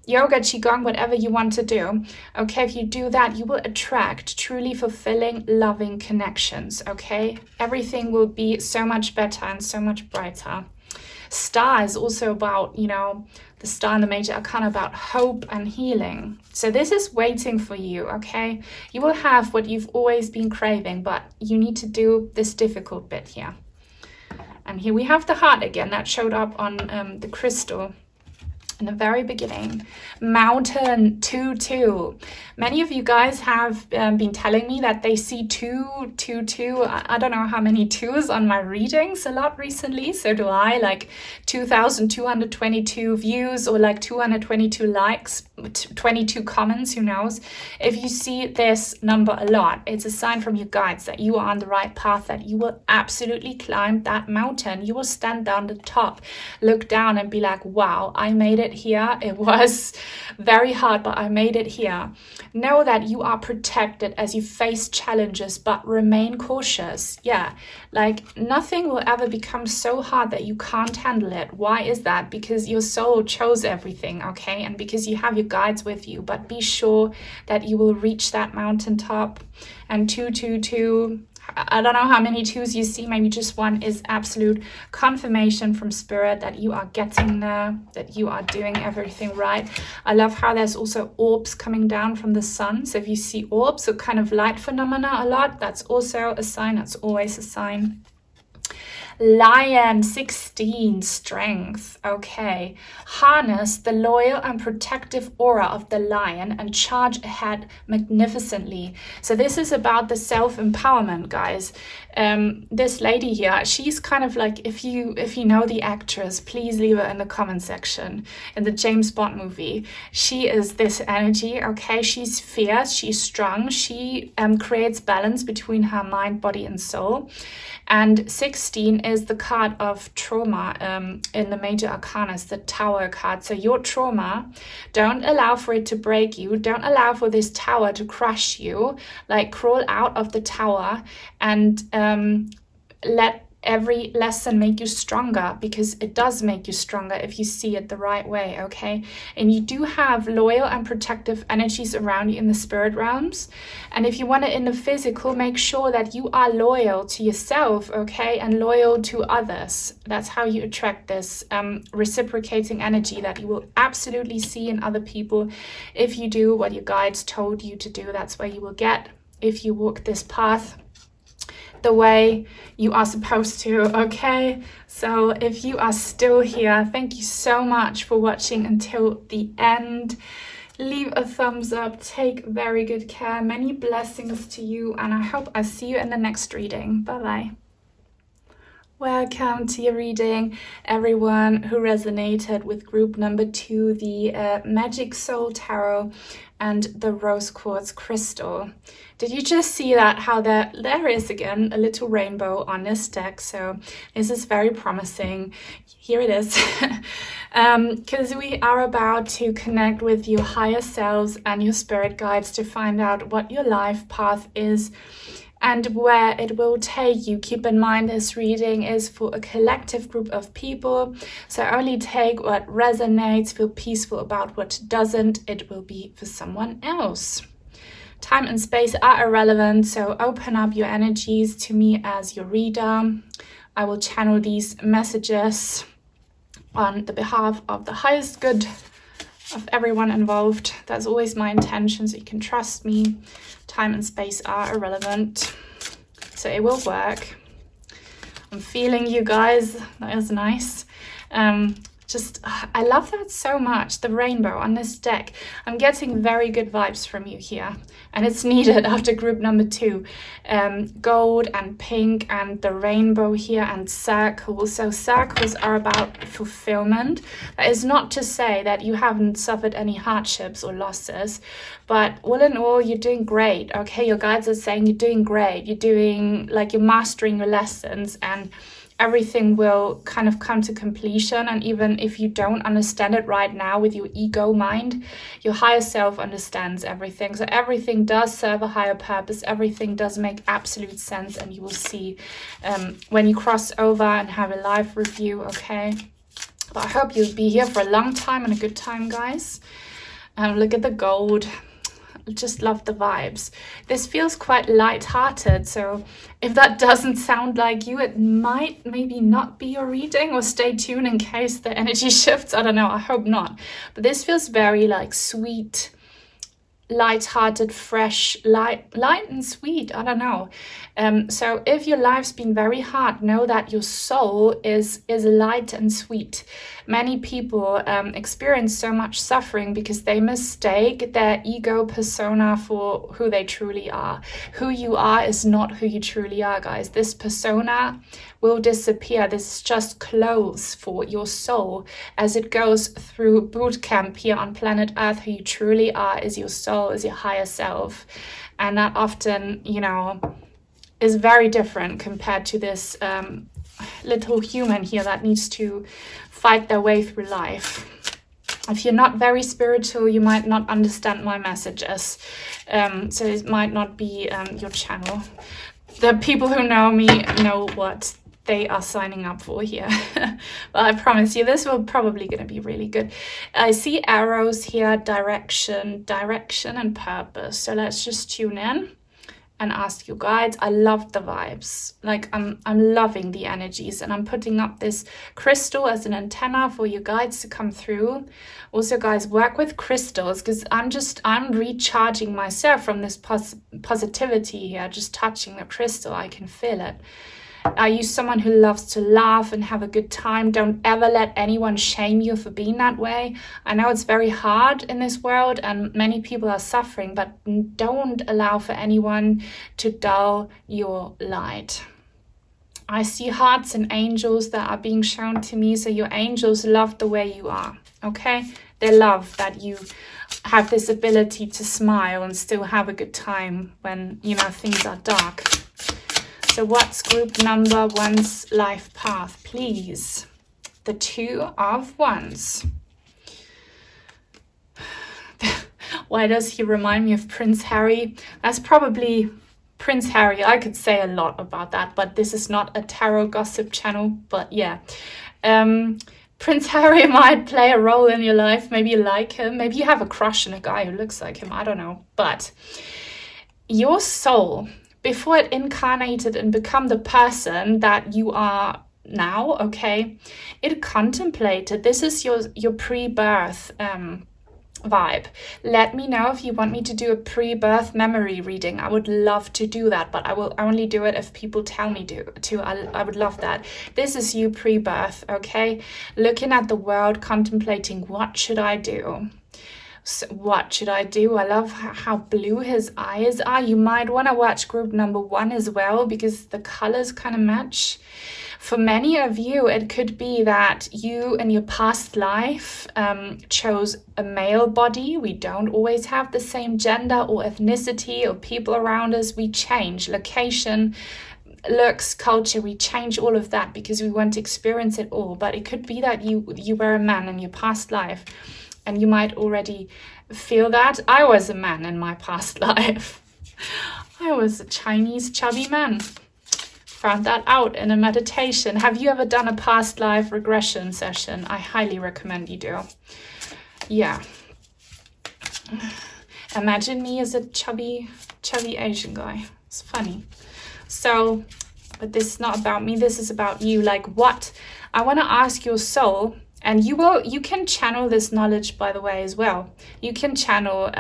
yoga, qigong, whatever you want to do, okay, if you do that, you will attract truly fulfilling, loving connections, okay? Everything will be so much better and so much brighter. Star is also about, you know, the star in the major arcana, about hope and healing. So this is waiting for you, okay? You will have what you've always been craving, but you need to do this difficult bit here. And here we have the heart again that showed up on the crystal in the very beginning. Mountain 2-2. Many of you guys have been telling me that they see 2. I don't know how many 2s on my readings a lot recently. So do I, like 2,222 views or like 222 likes, 22 comments, who knows. If you see this number a lot, it's a sign from your guides that you are on the right path, that you will absolutely climb that mountain. You will stand down the top, look down and be like, wow, I made it here. It was very hard, but I made it here. Know that you are protected as you face challenges, but remain cautious. Yeah, like nothing will ever become so hard that you can't handle it. Why is that? Because your soul chose everything, okay? And because you have your guides with you, but be sure that you will reach that mountaintop. And 222, I don't know how many 2s you see, maybe just 1, is absolute confirmation from Spirit that you are getting there, that you are doing everything right. I love how there's also orbs coming down from the sun. So if you see orbs, so kind of light phenomena a lot, that's also a sign, that's always a sign. Lion 16, strength. Okay, harness the loyal and protective aura of the lion and charge ahead magnificently. So this is about the self-empowerment, guys. This lady here, she's kind of like, if you know the actress, please leave it in the comment section. In the James Bond movie, she is this energy, okay? She's fierce, she's strong, she creates balance between her mind, body and soul. And 16 is the card of trauma in the major arcanas, the Tower card. So your trauma, don't allow for it to break you. Don't allow for this tower to crush you. Like, crawl out of the tower and let every lesson make you stronger, because it does make you stronger if you see it the right way, okay? And you do have loyal and protective energies around you in the spirit realms. And if you want it in the physical, make sure that you are loyal to yourself, okay? And loyal to others. That's how you attract this reciprocating energy that you will absolutely see in other people. If you do what your guides told you to do, that's where you will get. If you walk this path the way you are supposed to, okay? So if you are still here, thank you so much for watching until the end. Leave a thumbs up, take very good care, many blessings to you, and I hope I see you in the next reading. Bye bye. Welcome to your reading, everyone who resonated with group number 2, the Magic Soul Tarot and the Rose Quartz Crystal. Did you just see that, how there is again a little rainbow on this deck? So this is very promising. Here it is. Because we are about to connect with your higher selves and your spirit guides to find out what your life path is and where it will take you. Keep in mind, this reading is for a collective group of people, so only take what resonates, feel peaceful about what doesn't. It will be for someone else. Time and space are irrelevant, so open up your energies to me as your reader. I will channel these messages on the behalf of the highest good of everyone involved. That's always my intention, so you can trust me. Time and space are irrelevant, so it will work. I'm feeling you guys. That is nice. I love that so much, the rainbow on this deck. I'm getting very good vibes from you here, and it's needed after group number 2. Gold and pink and the rainbow here and circles. So circles are about fulfillment. That is not to say that you haven't suffered any hardships or losses, but all in all, you're doing great, okay? Your guides are saying you're doing great. You're doing, like, you're mastering your lessons, and everything will kind of come to completion. And even if you don't understand it right now with your ego mind, your higher self understands everything. So everything does serve a higher purpose. Everything does make absolute sense, and you will see when you cross over and have a live review, okay? But I hope you'll be here for a long time and a good time, guys. Look at the gold. Just love the vibes. This feels quite light-hearted, so if that doesn't sound like you, it might maybe not be your reading, or stay tuned in case the energy shifts. I don't know, I hope not. But this feels very like sweet, light-hearted, fresh, light and sweet. I don't know. So if your life's been very hard, know that your soul is light and sweet. Many people experience so much suffering because they mistake their ego persona for who they truly are. Who you are is not who you truly are, guys. This persona will disappear. This is just clothes for your soul as it goes through boot camp here on planet Earth. Who you truly are is your soul, is your higher self. And that often, you know, is very different compared to this little human here that needs to fight their way through life. If you're not very spiritual, you might not understand my messages. So it might not be your channel. The people who know me know what they are signing up for here. Well, I promise you, this will probably going to be really good. I see arrows here, direction, and purpose. So let's just tune in and ask you guides. I love the vibes. Like, I'm loving the energies, and I'm putting up this crystal as an antenna for you guides to come through. Also, guys, work with crystals, because I'm recharging myself from this positivity here. Just touching the crystal, I can feel it. Are you someone who loves to laugh and have a good time? Don't ever let anyone shame you for being that way. I know it's very hard in this world and many people are suffering, but don't allow for anyone to dull your light. I see hearts and angels that are being shown to me. So your angels love the way you are, okay? They love that you have this ability to smile and still have a good time when, you know, things are dark. So what's group number one's life path, please? The Two of Wands. Why does he remind me of Prince Harry? That's probably Prince Harry. I could say a lot about that, but this is not a tarot gossip channel. But yeah, Prince Harry might play a role in your life. Maybe you like him. Maybe you have a crush on a guy who looks like him. I don't know. But your soul, before it incarnated and become the person that you are now, okay, it contemplated. This is your pre-birth vibe. Let me know if you want me to do a pre-birth memory reading. I would love to do that, but I will only do it if people tell me to. I would love that. This is you pre-birth, okay? Looking at the world, contemplating, what should I do? So what should I do? I love how blue his eyes are. You might want to watch group number one as well, because the colors kind of match. For many of you, it could be that you in your past life chose a male body. We don't always have the same gender or ethnicity or people around us. We change location, looks, culture. We change all of that because we want to experience it all. But it could be that you were a man in your past life, and you might already feel that. I was a man in my past life. I was a Chinese chubby man. Found that out in a meditation. Have you ever done a past life regression session? I highly recommend you do. Yeah. Imagine me as a chubby Asian guy. It's funny. So, but this is not about me. This is about you. Like, what? I want to ask your soul, and you can channel this knowledge, by the way, as well. You can channel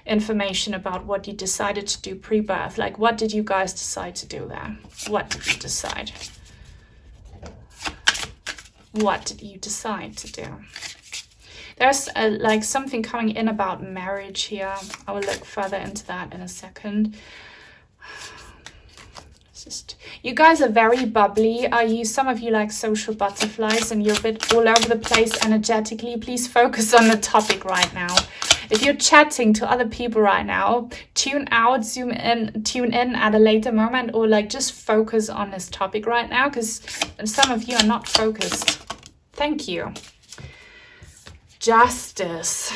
information about what you decided to do pre-birth. Like, what did you guys decide to do there? What did you decide? What did you decide to do? There's like something coming in about marriage here. I will look further into that in a second. You guys are very bubbly. Some of you like social butterflies, and you're a bit all over the place energetically. Please focus on the topic right now. If you're chatting to other people right now, tune out, zoom in, tune in at a later moment, or like just focus on this topic right now, because some of you are not focused. Thank you. Justice.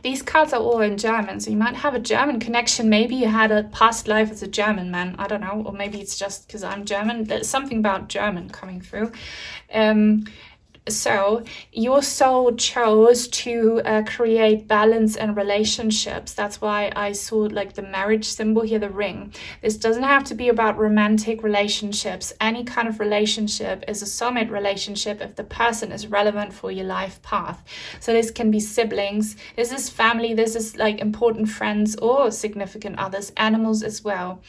These cards are all in German, so you might have a German connection. Maybe you had a past life as a German man. I don't know. Or maybe it's just because I'm German. There's something about German coming through. So your soul chose to create balance and relationships. That's why I saw like the marriage symbol here, the ring. This doesn't have to be about romantic relationships. Any kind of relationship is a soulmate relationship if the person is relevant for your life path. So this can be siblings, this is family, this is like important friends or significant others, animals as well.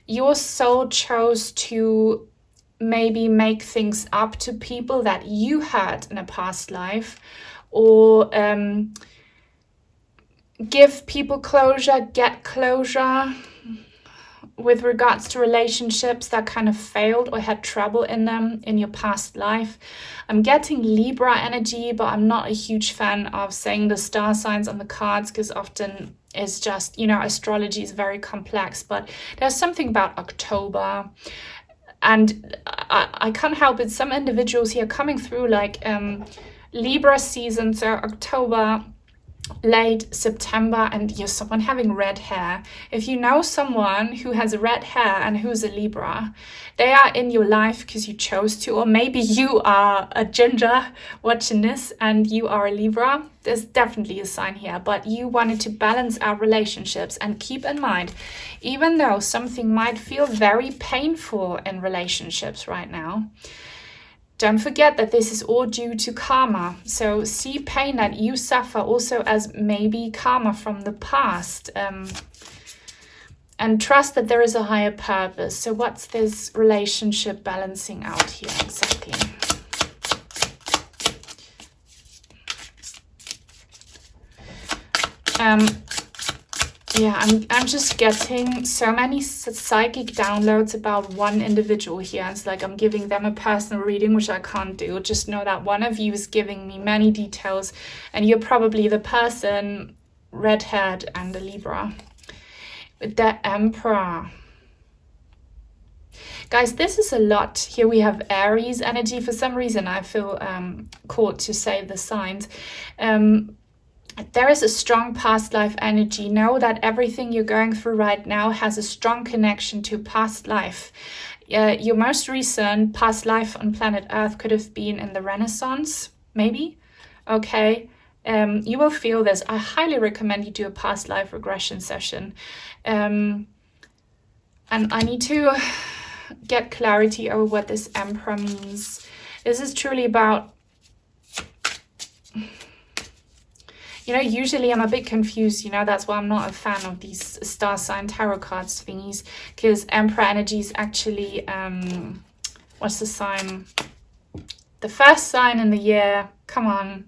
Your soul chose to maybe make things up to people that you had in a past life, or give people closure, get closure with regards to relationships that kind of failed or had trouble in them in your past life. I'm getting Libra energy, but I'm not a huge fan of saying the star signs on the cards, because often it's just, astrology is very complex. But there's something about October. And I can't help it, some individuals here coming through like Libra season, so October, late September, and you're someone having red hair. If you know someone who has red hair and who's a Libra, they are in your life because you chose to, or maybe you are a ginger watching this and you are a Libra. There's definitely a sign here, but you wanted to balance our relationships. And keep in mind, even though something might feel very painful in relationships right now, don't forget that this is all due to karma. So see pain that you suffer also as maybe karma from the past. And trust that there is a higher purpose. So what's this relationship balancing out here exactly? Yeah, I'm just getting so many psychic downloads about one individual here. It's like I'm giving them a personal reading, which I can't do. Just know that one of you is giving me many details, and you're probably the person red-haired and the Libra. With the Emperor. Guys, this is a lot. Here we have Aries energy. For some reason, I feel called to say the signs. There is a strong past life energy. Know that everything you're going through right now has a strong connection to past life. Your most recent past life on planet Earth could have been in the Renaissance, maybe. Okay. You will feel this. I highly recommend you do a past life regression session. And I need to get clarity over what this Emperor means. This is truly about, usually I'm a bit confused, that's why I'm not a fan of these star sign tarot cards thingies, because Emperor energy is actually, what's the sign? The first sign in the year, come on.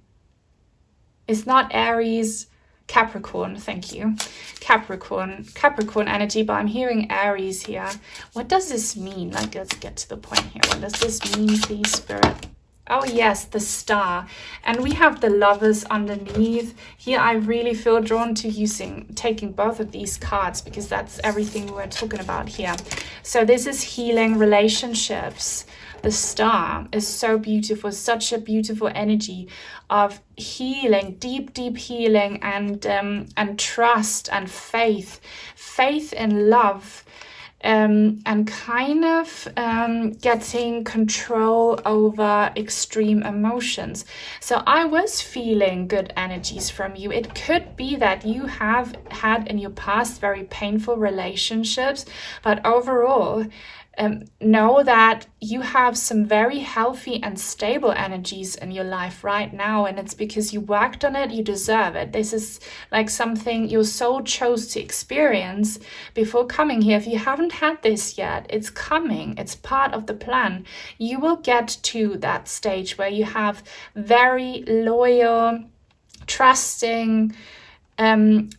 It's not Aries, Capricorn, thank you. Capricorn energy, but I'm hearing Aries here. What does this mean? Let's get to the point here. What does this mean, please, Spirit? Oh yes, the star. And we have the Lovers underneath. Here I really feel drawn to taking both of these cards, because that's everything we're talking about here. So this is healing relationships. The star is so beautiful, such a beautiful energy of healing, deep healing, and trust and faith in love, and kind of getting control over extreme emotions. So I was feeling good energies from you. It could be that you have had in your past very painful relationships, but overall, know that you have some very healthy and stable energies in your life right now, and it's because you worked on it. You deserve it. This is like something your soul chose to experience before coming here. If you haven't had this yet, it's coming. It's part of the plan. You will get to that stage where you have very loyal, trusting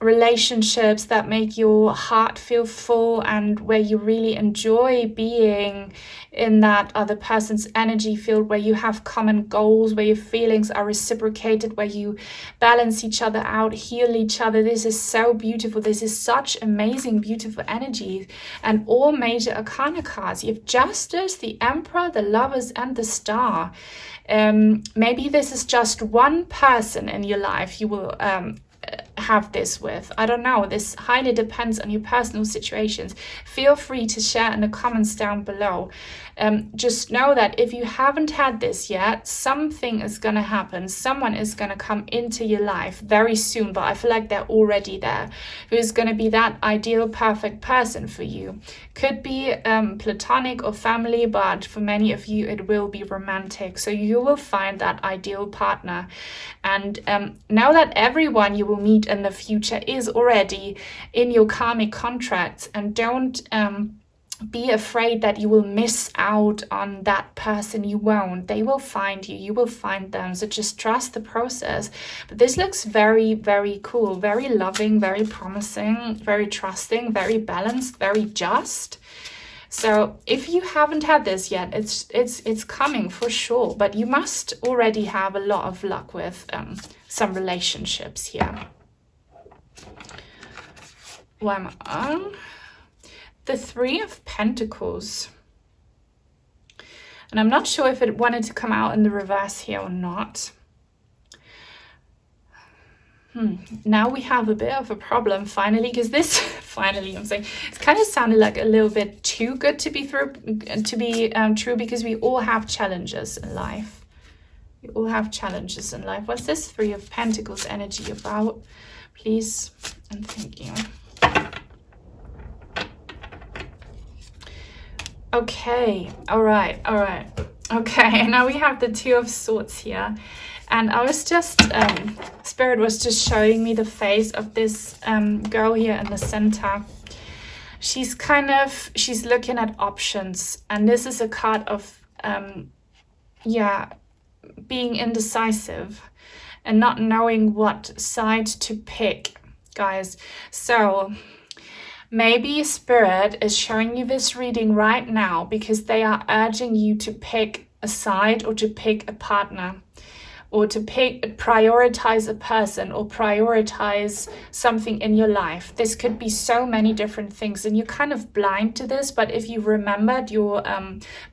relationships that make your heart feel full, and where you really enjoy being in that other person's energy field, where you have common goals, where your feelings are reciprocated, where you balance each other out, heal each other. This is so beautiful. This is such amazing, beautiful energy. And all major arcana cards, you have Justice, the Emperor, the Lovers, and the Star. Maybe this is just one person in your life you will have this with. I don't know. This highly depends on your personal situations. Feel free to share in the comments down below. Just know that if you haven't had this yet, something is going to happen. Someone is going to come into your life very soon, but I feel like they're already there, who's going to be that ideal, perfect person for you. Could be platonic or family, but for many of you, it will be romantic. So you will find that ideal partner. And know that everyone you will meet in the future is already in your karmic contracts, and don't be afraid that you will miss out on that person. You won't. They will find you. You will find them. So just trust the process. But this looks very, very cool, very loving, very promising, very trusting, very balanced, very just. So if you haven't had this yet, it's coming for sure. But you must already have a lot of luck with some relationships here. What am I on? The Three of Pentacles. And I'm not sure if it wanted to come out in the reverse here or not. Now we have a bit of a problem finally, because this finally, I'm saying, it's kind of sounded like a little bit too good to be true, because we all have challenges in life. We all have challenges in life. What's this Three of Pentacles energy about, please? And thank you. Okay, all right. Okay, and now we have the Two of Swords here. And I was just, Spirit was just showing me the face of this girl here in the center. She's looking at options. And this is a card of, being indecisive and not knowing what side to pick, guys. So maybe Spirit is showing you this reading right now because they are urging you to pick a side or to pick a partner. or to prioritize a person or prioritize something in your life. This could be so many different things, and you're kind of blind to this, but if you remembered your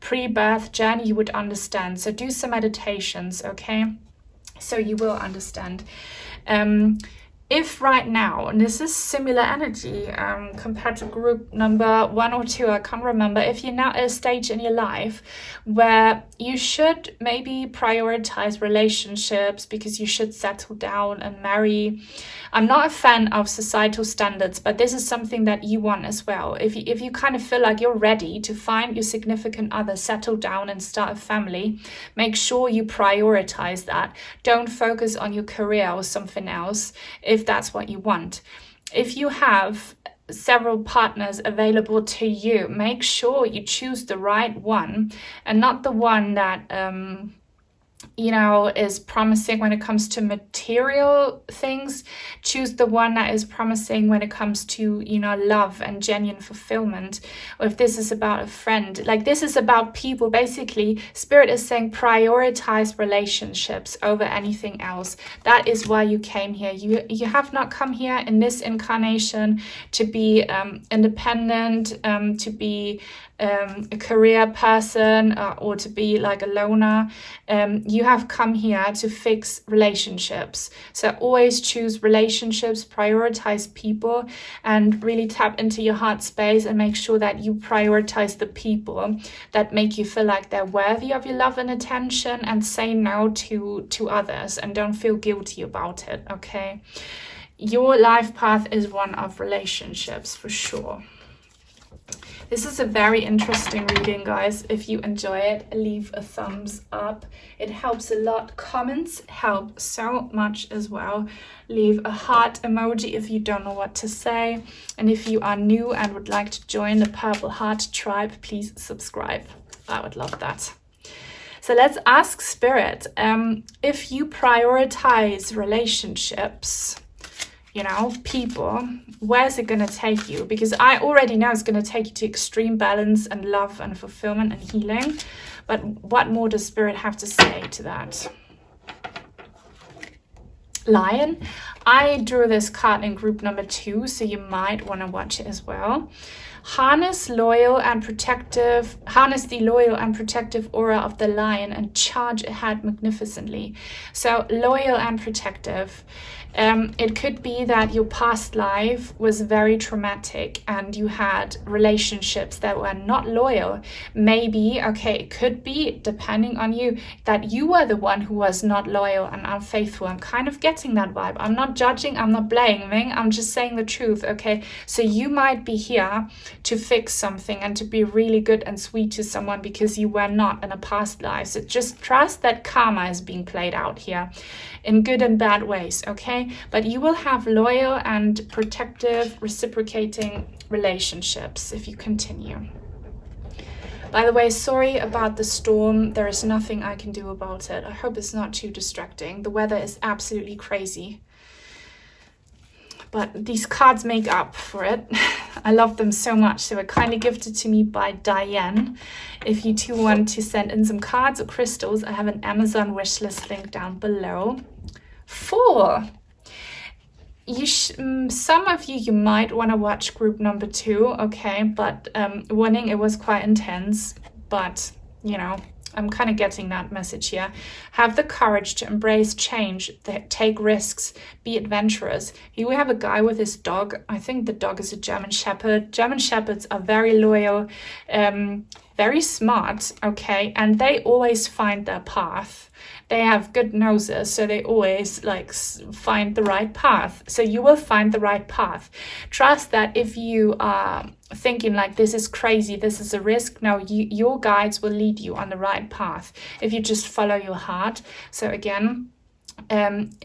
pre-birth journey, you would understand. So do some meditations, okay? So you will understand. If right now, and this is similar energy compared to group number 1 or 2, I can't remember, if you're now at a stage in your life where you should maybe prioritize relationships because you should settle down and marry. I'm not a fan of societal standards, but this is something that you want as well. If you kind of feel like you're ready to find your significant other, settle down and start a family, make sure you prioritize that. Don't focus on your career or something else if that's what you want. If you have several partners available to you, make sure you choose the right one and not the one that is promising when it comes to material things. Choose the one that is promising when it comes to, love and genuine fulfillment. Or if this is about a friend, like this is about people. Basically, Spirit is saying prioritize relationships over anything else. That is why you came here. You have not come here in this incarnation to be independent, to be a career person, or to be like a loner. You have come here to fix relationships. So always choose relationships, prioritize people, and really tap into your heart space and make sure that you prioritize the people that make you feel like they're worthy of your love and attention, and say no to others and don't feel guilty about it, okay? Your life path is one of relationships for sure. This is a very interesting reading, guys. If you enjoy it, leave a thumbs up. It helps a lot. Comments help so much as well. Leave a heart emoji if you don't know what to say. And if you are new and would like to join the Purple Heart tribe, please subscribe. I would love that. So let's ask Spirit, if you prioritize relationships, people, where's it going to take you? Because I already know it's going to take you to extreme balance and love and fulfillment and healing. But what more does Spirit have to say to that? Lion. I drew this card in group number 2, so you might want to watch it as well. Harness the loyal and protective aura of the lion and charge ahead magnificently. So loyal and protective. It could be that your past life was very traumatic and you had relationships that were not loyal. Maybe, it could be, depending on you, that you were the one who was not loyal and unfaithful. I'm kind of getting that vibe. I'm not judging, I'm not blaming, I'm just saying the truth, okay? So you might be here to fix something and to be really good and sweet to someone because you were not in a past life. So just trust that karma is being played out here in good and bad ways, okay? But you will have loyal and protective, reciprocating relationships if you continue. By the way, sorry about the storm. There is nothing I can do about it. I hope it's not too distracting. The weather is absolutely crazy. But these cards make up for it. I love them so much. They were kindly gifted to me by Diane. If you too want to send in some cards or crystals, I have an Amazon wishlist link down below. 4. Some of you might want to watch group number 2, okay? But warning, it was quite intense. But, I'm kind of getting that message here. Have the courage to embrace change, take risks, be adventurous. Here we have a guy with his dog. I think the dog is a German Shepherd. German Shepherds are very loyal, very smart, okay? And they always find their path. They have good noses, so they always find the right path. So you will find the right path. Trust that if you are thinking like this is crazy, this is a risk, no, your guides will lead you on the right path if you just follow your heart. So again,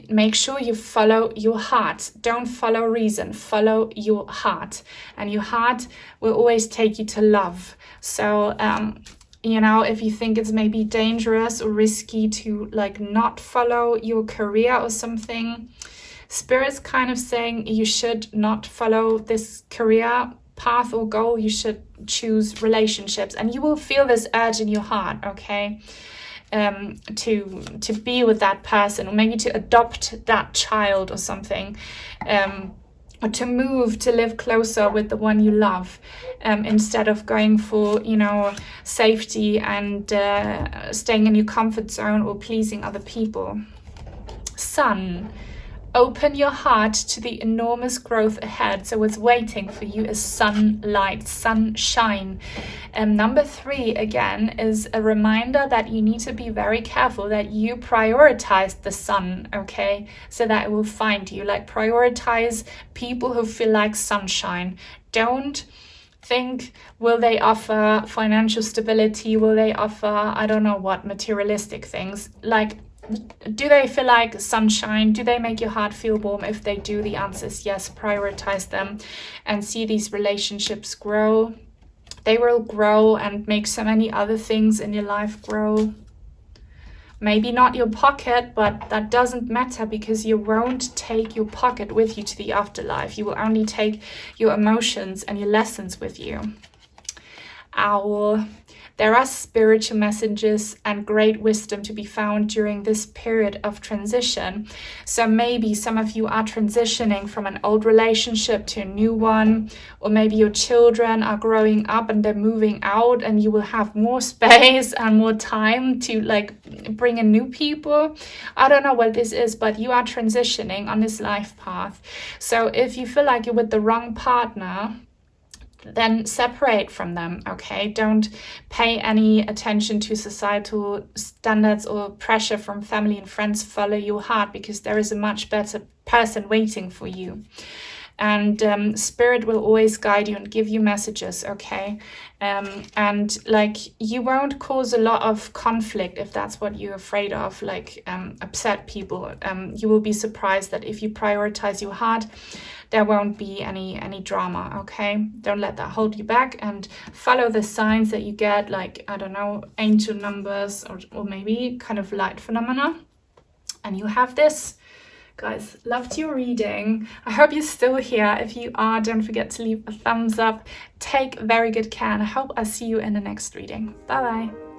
make sure you follow your heart. Don't follow reason, follow your heart. And your heart will always take you to love. So if you think it's maybe dangerous or risky to not follow your career or something, Spirit's kind of saying you should not follow this career path or goal. You should choose relationships, and you will feel this urge in your heart, okay? to be with that person, or maybe to adopt that child or something, or to move to live closer with the one you love, instead of going for, you know, safety and staying in your comfort zone or pleasing other people. Sun. Open your heart to the enormous growth ahead. So what's waiting for you is sunlight, sunshine. Number 3, again, is a reminder that you need to be very careful that you prioritize the sun, okay? So that it will find you. Like, prioritize people who feel like sunshine. Don't think, will they offer financial stability? Will they offer, I don't know what, materialistic things? Like, do they feel like sunshine? Do they make your heart feel warm? If they do, the answer is yes. Prioritize them and see these relationships grow. They will grow and make so many other things in your life grow. Maybe not your pocket, but that doesn't matter, because you won't take your pocket with you to the afterlife. You will only take your emotions and your lessons with you. Owl. There are spiritual messages and great wisdom to be found during this period of transition. So maybe some of you are transitioning from an old relationship to a new one, or maybe your children are growing up and they're moving out, and you will have more space and more time to like bring in new people. I don't know what this is, but you are transitioning on this life path. So if you feel like you're with the wrong partner, then separate from them, okay? Don't pay any attention to societal standards or pressure from family and friends. Follow your heart, because there is a much better person waiting for you. And spirit will always guide you and give you messages, okay? And like, you won't cause a lot of conflict if that's what you're afraid of, like upset people. You will be surprised that if you prioritize your heart, there won't be any drama, okay? Don't let that hold you back, and follow the signs that you get, like, I don't know, angel numbers, or maybe kind of light phenomena. And you have this. Guys, loved your reading. I hope you're still here. If you are, don't forget to leave a thumbs up. Take very good care, and I hope I see you in the next reading. Bye bye.